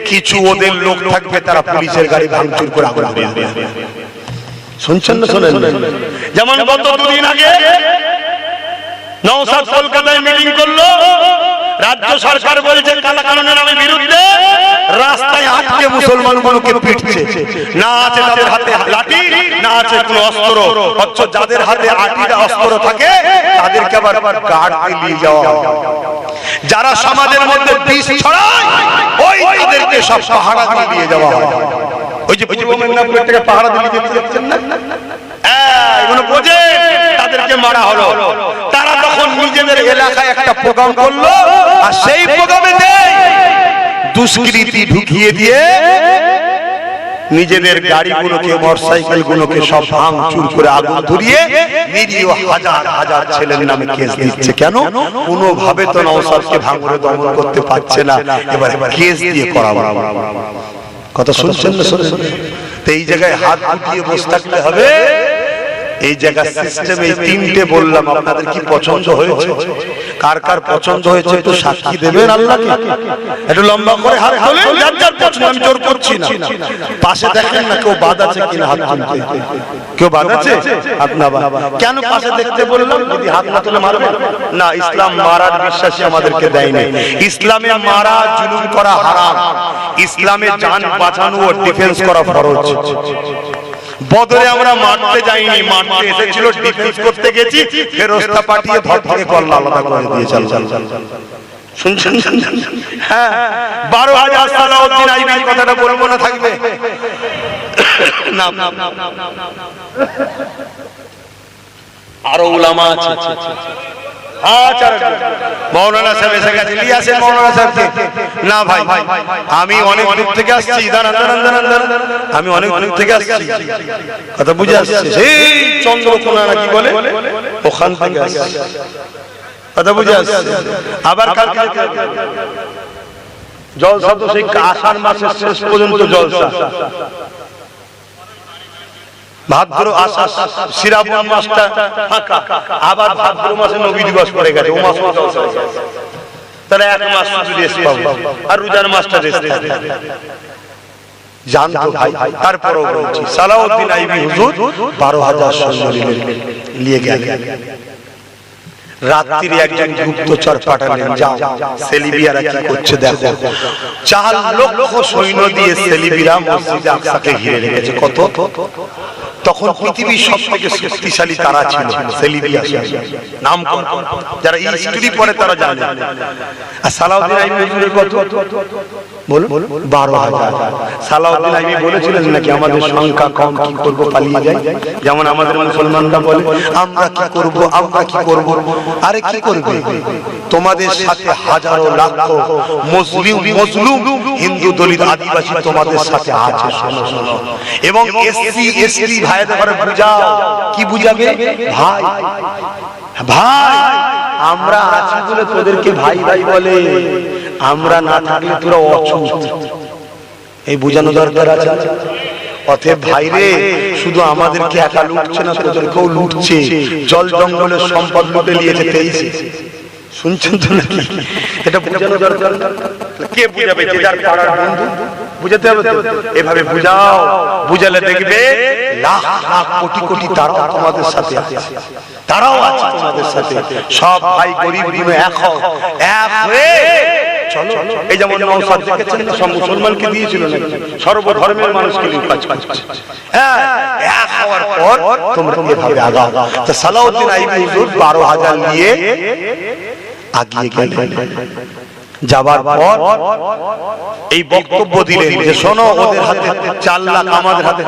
কিছু ওদের লোক থাকবে, তারা পুলিশের গাড়ি ভাঙচুর করে আগুন ধরিয়ে দেবে। শুনছেন না? শুনেন? যেমন গত 2 দিন আগে নওশাদ কলকাতায় মিটিং করলো, রাজ্য সরকার বলছে কালা কানুনের নামে বিরুদ্ধে, রাস্তায় আটকে মুসলমানগুলোকে পিটছে। না আছে তাদের হাতে লাঠি, না আছে কোনো অস্ত্র, অথচ যাদের হাতে আটিটা অস্ত্র থাকে তাদেরকে আবার গার্ড দিয়ে যাওয়া হয়। যারা সমাজের মধ্যে বিষ ছড়ায় ওই তাদেরকে সব পাহারা দিয়ে যাওয়া হয়। ওই যে পূর্ব মেদিনীপুর থেকে পাহারা দিল্লি যেতে যাচ্ছেন না, এগুলো বোঝে, তাদেরকে মারা হলো। তারা তখন নিজেদের এলাকায় একটা প্রোগ্রাম করলো, আর সেই প্রোগ্রামে দুষ্কৃতী ঢুকিয়ে দিয়ে নিজেদের গাড়িগুলোকে, মোটরসাইকেল গুলোকে সব ভাঙচুর করে আগুন ধরিয়ে নিরীহ হাজার হাজার ছেলের নামে কেস দিচ্ছে। কেন? কোনোভাবে তো নওশাদকে ভাঙড়ে দমন করতে পারছে না, এবার কেস দিয়ে করাবো। কথা শুনছেন না? তো এই জায়গায় হাত গুটিয়ে বসে থাকতে হবে। এই জায়গা সিস্টেম এই তিনটে বললাম, আপনাদের কি পছন্দ হয়েছে? কার কার পছন্দ হয়েছে একটু সাক্ষী দেবেন আল্লাহকে। একটু লম্বা করে হাত তোলেন, যার যার পছন্দ। আমি জোর করছি না। পাশে দেখেন না কেউ বাদ আছে কিনা হাত তুলতে। কেউ বাদ আছে? হাত না বাদ। কেন পাশে দেখতে বললাম? যদি হাত না তুলে মারবে না। ইসলাম মারার বিশ্বাসী আমাদেরকে দেয় না। ইসলামে মারা, জুলুম করা হারাম। ইসলামে জান বাঁচানো ও ডিফেন্স করা ফরজ। বদরে আমরা মারতে যাইনি, মারতে এসেছিল, ডিফেন্স করতে গেছি, ফেরেশতা পাঠিয়ে ধরতে করল, আলাদা করে দিয়ে চল। শুনছেন? হ্যাঁ, 12,000 সালাউদ্দিন আইবি কথাটা বলবো না, থাকবে না। আরো উলামা আছে। মৌলানা সাহেব এসে গেছে, নিয়ে আসেন মৌলানা সাহেবকে। না ভাই, আমি অনেক দূর থেকে আসছি। আমি অনেক দূর থেকে আসছি, কথা বুঝে আসছে। সেই চন্দ্রকোনা নাকি বলে, ওখান থেকে আসছি, কথা বুঝে আসছে। আবার কালকে জলসা তো সেই আষাঢ় মাসের শেষ পর্যন্ত জলসা। ভাদ্র, আষাঢ়, শ্রাবণ মাসটা ফাঁকা। আবার ভাদ্র মাসে নবী দিবস পড়ে গেছে, ও মাস জলসা। তাহলে এক মাস শুধু রেস্ট পাবো, আর রোজার মাসটা রেস্ট জানতো ভাই। তারপরও বলছি, সালাউদ্দিন আইবি হুজুর 12,000 সৈন্য নিয়ে গেলেন। রাত্রিরে একজন গুপ্তচর পাঠালেন, যাও সেলিবিয়ারা কি করছে দেখো। 4 লক্ষ সৈন্য দিয়ে সেলিবিরা মসজিদে আকসাকে ঘিরে রেখেছে। কত? তখন পৃথিবীর সবথেকে শক্তিশালী তারা ছিল সেলিবিয়া, নাম যারা হিস্ট্রি পড়ে তারা জানে। আর সালাউদ্দিন আইবি হুজুরের কত বলুন? 12,000। সালাউদ্দিন আইবি বলেছিলেন নাকি আমাদের সংখ্যা কম, কি করব, পালিয়ে যাই। যেমন আমাদের মুসলমানরা বলে আমরা কি করব, আমরা কি করব। আরে কি করবে? তোমাদের সাথে হাজারো লাখো মুসলিম হিন্দু দলিত আদিবাসী তোমাদের সাথে আছে। এবং এসসি এসটি ভাইদের ঘরে বুঝাও। কি বুঝাবে? ভাই ভাই আমরা আছি বলে তোদেরকে ভাই ভাই বলে, আমরা না থাকলে তোরা অছুত। এই বুঝানো দরকার আছে। অতএব ভাইরে, শুধু আমাদেরকে একা লুটছে না, তোদেরকেও লুটছে। জল জঙ্গলের সম্পদ লুটে নিয়েছে 23। শুনছেন তো নাকি? এটা বুঝানো দরকার। কে বুঝাবে? যে যার পাড়ার বন্ধু বুঝাতে হবে। এভাবে বুঝাও, বুঝালে দেখবে লাখ লাখ কোটি কোটি তারাও তোমাদের সাথে আছে, তারাও আছে তোমাদের সাথে। সব ভাই গরিব গুলো এক হয়ে চলো। এই যেমন নওশাদ দেখেছেন, সব মুসলমানকে দিয়েছিল না, সর্বধর্মের মানুষকে নিয়ে কাজ করছে। হ্যাঁ, এক হওয়ার পর তোমরা এভাবে আগাও। তো সালাউদ্দিন আইবি হুজুর 12,000 নিয়ে আগিয়ে গেলেন। যাবার পর এই বক্তব্য দিলেন যে শোনো, ওদের হাতে 4 লাখ, আমাদের হাতে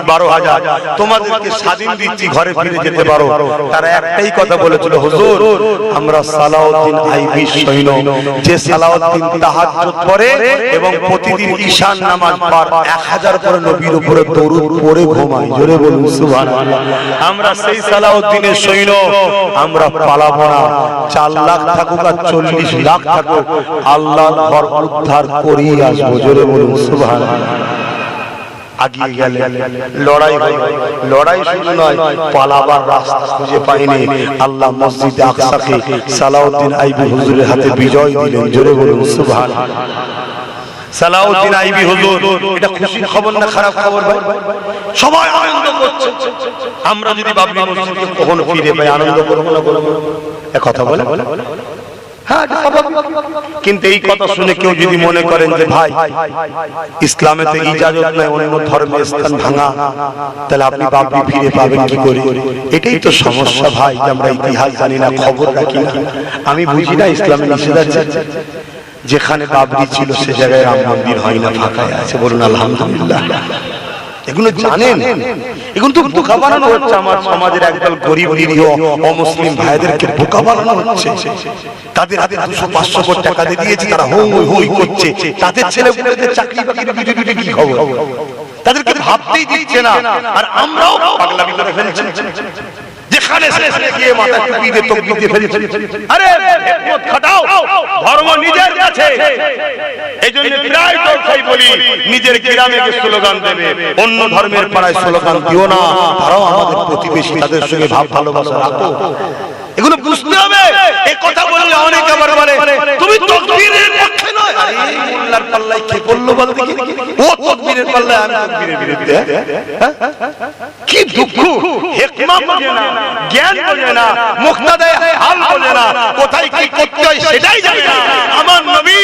12,000, তোমাদেরকে স্বাধীন দিচ্ছি, ঘরে ফিরে যেতে পারো। তারা একটাই কথা বলেছিল, হুজুর আমরা সালাউদ্দিন আইবি সৈন্য, যে সালাউদ্দিন তাহাজ্জুদ পড়ে এবং প্রতিদিন ঈশান নামাজ পর 1000 করে নবীর উপরে দরুদ পড়ে ঘুমায়। জোরে বলুন সুবহানাল্লাহ। আমরা সেই সালাউদ্দিনের সৈন্য, আমরা পালাবো না। 4 লাখ থাকুক আর 40 লাখ থাকুক, আল্লাহ ঘর উদ্ধার করিয়ে আসবো। জোরে বলুন সুবহানাল্লাহ। আগিয়ে গেলেন, লড়াই হলো। লড়াই শুধু নয়, পালাবার রাস্তা খুঁজে পায়নি। আল্লাহ মসজিদে আকসাকে সালাউদ্দিন আইবি হুজুরের হাতে বিজয় দিলেন। জোরে বলুন সুবহানাল্লাহ। সালাউদ্দিন আইবি হুজুর, এটা খুশির খবর না খারাপ খবর ভাই? সবাই আনন্দ করছে। আমরা যদি বাবরি মসজিদকে কখনো ফিরে পাই, আনন্দ করব না? এক কথা বলে। কিন্তু এই কথা শুনে কেউ যদি মনে করেন যে ভাই ইসলামেতে ইজাজত নাই অন্য ধর্মের স্থান ভাঙা, তাহলে আপনি বাবরি ফিরে পাবেন কি করে? এটাই তো সমস্যা ভাই, আমরা ইতিহাস জানি না, খবর রাখি না। আমি বুঝি না ইসলামে নিষেধাজ্ঞা। যেখানে বাবরি ছিল সে জায়গায় রাম মন্দির হয় না, ফাঁকা আছে। বলুন আলহামদুলিল্লাহ। এগুলো জানেন? এগুলো তো বোকা বানানো হচ্ছে। আমার সমাজের একদল গরিব নিরীহ অমুসলিম ভাইদেরকে বোকা বানানো হচ্ছে। তাদের হাতে 200-500 কোটি টাকা দিয়ে দিয়েছে, তারা হই হই করছে। তাদের ছেলেপুলেদের চাকরি বাকরি কি খবর? তাদেরকে ভাবতেই দিচ্ছে না। আর আমরাও পাগলামি করে ফেলছি। যেখানে সেখানে গিয়ে মাথা টুপি দিয়ে তকবীর দিয়ে ফেলছি। আরে হিকমত খাটাও, ধর্ম নিজের কাছে। এইজন্য প্রায় কথাই বলি, নিজের গ্রামে গিয়ে স্লোগান দেবে, অন্য ধর্মের পাড়ায় স্লোগান দিও না। তারাও আমাদের প্রতিবেশী, তাদের সঙ্গে ভাব ভালোবাসা রাখো। এগুলো বুঝতে হবে। এই কথা বললে অনেকে আবার বলে তুমি তাকবীরের পক্ষে নয়। আরে মোল্লার পাল্লায় কে বললো বল দেখি? ও তাকবীরের পাল্লায়, আমি তাকবীরের বিরুদ্ধে। কি দুঃখ! হিকমত বোঝে না, জ্ঞান বোঝে না, মুক্তাদায়ে হাল বোঝে না, কোথায় কি করতে হয় সেটাই জানে না। আমার নবী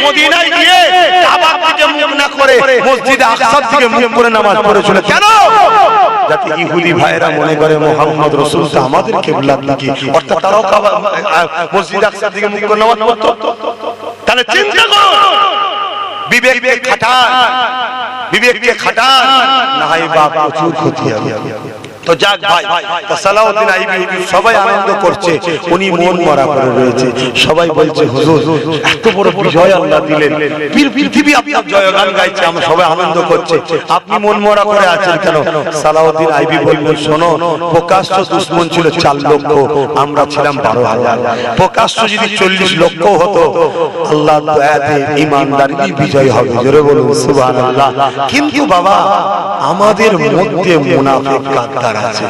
মদিনায় গিয়ে কাবার দিকে মুখ না করে মসজিদে আকসার দিকে মুখ করে নামাজ পড়েছিল। কেন? যাতে ইহুদি ভাইরা মনে করে মুহাম্মদ রাসূলুল্লাহ আমাদের কিবলার দিকে, অর্থাৎ তারাও কাবা মসজিদে আকসার দিকে মুখ করে নামাজ পড়তো। তাহলে চিন্তা করুন, বিবেককে খাটান, বিবেককে খাটান, না হয় বাপ প্রচুর ক্ষতি হবে। তো যাক ভাই, সালাউদ্দিন আইবি সবাই আনন্দ করছে, উনি মন মরা করে রয়েছে। সবাই বলছে হুজুর এত বড় বিজয় আল্লাহ দিলেন, পৃথিবী আপনার জয়গান গাইছে, আমরা সবাই আনন্দ করছে, আপনি মন মরা করে আছেন কেন? সালাউদ্দিন আইবি বললেন, শোনো, প্রকাশ্য দুশমন ছিল 4 লক্ষ, আমরা ছিলাম 12,000। প্রকাশ্য যদি 40 লক্ষ হতো, আল্লাহ দয়াতে ইমানদারি বিজয় হবে। জোরে বলুন সুবহানাল্লাহ। কিন্তু বাবা, আমাদের মধ্যে মুনাফিক গাদ্দার আছে।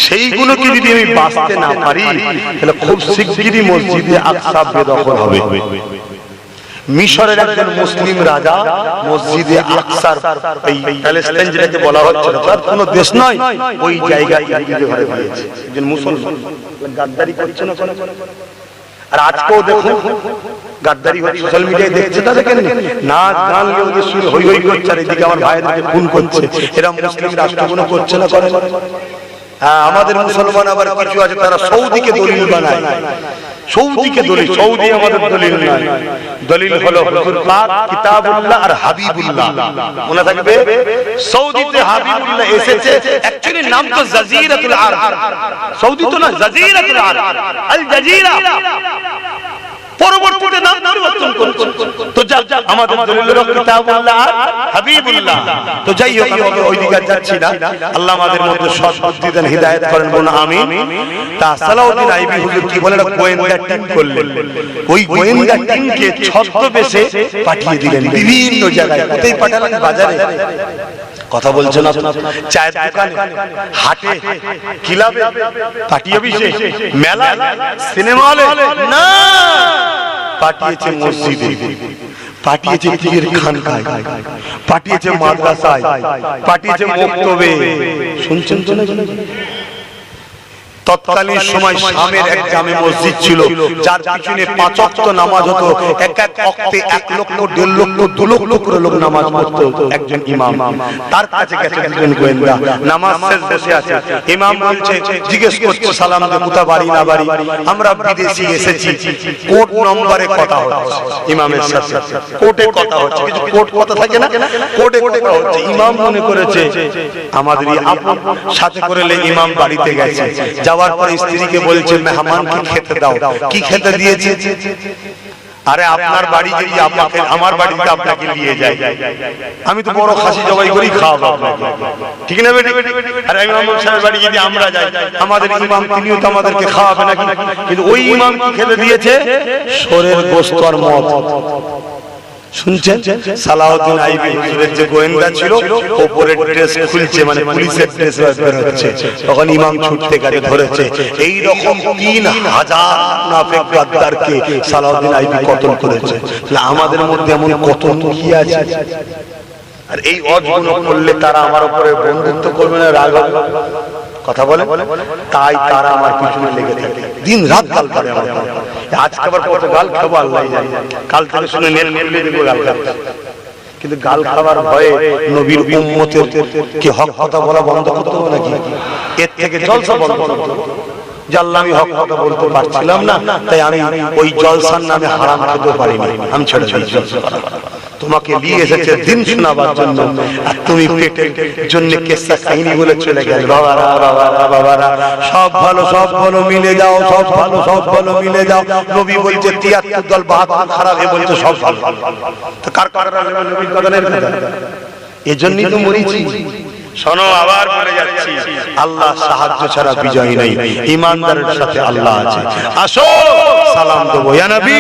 সেইগুলোকে যদি আমি বাঁচতে না পারি, তাহলে খুব শিগগিরই মসজিদে আকসা বেদখল হবে। মিশরের একজন মুসলিম রাজা মসজিদে আকসার, এই প্যালেস্টাইন যেটাকে বলা হচ্ছে, তার কোনো দেশ নয়, ওই জায়গায় ইহুদিদের ঘরে দিয়েছে। একজন মুসলমান গাদ্দারি করছে না। আর আজকেও দেখুন গাদ্দারি হচ্ছে, সোশ্যাল মিডিয়ায় দেখছে, তা দেখেন নাচ গান নিয়ে শুরু হই হই করছে, আর এদিকে আমার ভাইদেরকে খুন করছে। এরা মুসলিম রাষ্ট্রগুলো করছে না, করে? হ্যাঁ, আমাদের মুসলমান আবার কিছু আছে, তারা সৌদিকে দলিল বানায়। সৌদিকে দলিল, সৌদি আমাদের দলিল নয়। দলিল হলো হুজুর পাক, কিতাবুল্লাহ আর হাবিবুল্লাহ। মনে থাকবে, সৌদিতে হাবিবুল্লাহ এসেছে, অ্যাকচুয়ালি নাম তো জাজিরাতুল আরব। সৌদি তো না, জাজিরাতুল আরব, আল জাজিরা। পরবর্তীতে নাম পরিবর্তন করছে। তো আমাদের দলিল হলো কিতাবুল্লাহ আর হাবিবুল্লাহ। তো যাই হোক, আমি ওই দিকে যাচ্ছি না। আল্লাহ আমাদের মধ্যে সৎ বুদ্ধি দেন, হিদায়াত করেন, বলুন আমিন। তা সালাউদ্দিন আইবি হুজুর কি বলেন, গোয়েন্দা টিম করলেন। ওই গোয়েন্দা টিমকে ছদ্মবেশে পাঠিয়ে দিলেন বিভিন্ন জায়গায়। কোথায় পাঠালেন? বাজারে, কথা বলছেন না, চায়ের দোকানে, হাটে, ক্লাবে, পার্টি অফিসে, মেলায়, সিনেমা হলে না, পাঠিয়েছে মসজিদে, পাঠিয়েছে পীরের খানকায়, পাঠিয়েছে মাদ্রাসায়, পাঠিয়েছে মক্তবে। শুনছেন তো না? তৎকালীন সময় শামের এক জামে মসজিদ ছিল, যার পিছনে 5 ওয়াক্ত নামাজ হতো। এক এক ওয়াক্তে 1 লক্ষ, 1.5 লক্ষ, 2 লক্ষ করে লোক নামাজ পড়তো একজন ইমাম। তার কাছে গেছে একজন গোয়েন্দা, নামাজ শেষ বসে আছে। ইমাম বলছে, জিজ্ঞেস করছে সালাম দে, কোথা বাড়ি না বাড়ি? আমরা বিদেশি এসেছি, কোর্ট নম্বরে কথা হচ্ছে ইমামের সাথে। কোর্টে কথা হচ্ছে, কিছু কোর্ট কথা থাকে না, কোর্টে কথা হচ্ছে। ইমাম মনে করেছে আমাদের আপন, সাথে করে ইমাম বাড়িতে গেছে। যাওয়ার পর স্ত্রীকে বলছে, মেহমানকে খেতে দাও। কি খেতে দিয়েছে? আরে আপনার বাড়ি যদি আপনাকে, আমার বাড়িতে আপনাকে নিয়ে যায়, আমি তো বড় খাসি জবাই করি খাওয়াবো, ঠিক না বেটি? আরে ইমাম সাহেবের বাড়ি যদি আমরা যাই, আমাদের ইমাম তিনিও তো আমাদেরকে খাওয়াবে নাকি? কিন্তু ওই ইমাম কি খেতে দিয়েছে? শরীর গোশত আর মদ। শুনছেন? সালাউদ্দিন আইবি হুজুরের যে গোয়েন্দা ছিল, উপরের ড্রেস খুলছে, মানে পুলিশের ড্রেস বের হচ্ছে, তখন ইমাম ছুটতে গেছে, ধরেছে। এই রকম 3000 মুনাফিক গাদ্দারকে সালাউদ্দিন আইবি কতল করেছে। তাহলে আমাদের মধ্যে এমন কত কি আছে? আর এই অজগুলো করলে তারা আমার উপরে বন্ধুত্ব করবে না, রাগ হবে, কথা বলে, তাই তারা আমার পিছনে লেগে থাকে, দিন রাত গাল করে আমার। আজকে আবার কত গাল খাবো আল্লাহ জানে, কাল থেকে শুনে নেট খুলে দেবো গাল খাবো। কিন্তু গাল খাবার ভয়ে নবীর উম্মতের কি হক কথা বলা বন্ধ করতে হবে নাকি? এর থেকে জলসা বন্ধ করতে হবে। যে আল্লাহ আমি হক কথা বলতে পারছিলাম না, তাই আমি ওই জলসার নামে হারাম খেতে পারিনি, আমি ছেড়ে দিয়েছি জলসা করা। তোমাকে নিয়ে এসেছে দিন শোনাবার জন্য, আর তুমি পেটের জন্য কেসা কাহিনী বলে চলে গেলে। বাবারা বাবারা বাবারা, সব ভালো মিলে যাও, সব ভালো মিলে যাও। নবী বলছে ৭৩ দল ৭২ খারাপ, এ বলছে সব ভালো। তো কার কার নবীর কদরের কথা, এজন্যই তো মরিছি। শোনো, আবার বলে যাচ্ছি, আল্লাহ সাহায্য ছাড়া বিজয় নেই, ইমানদারের সাথে আল্লাহ আছে। আসো সালাম দেবো ইয়া নবী।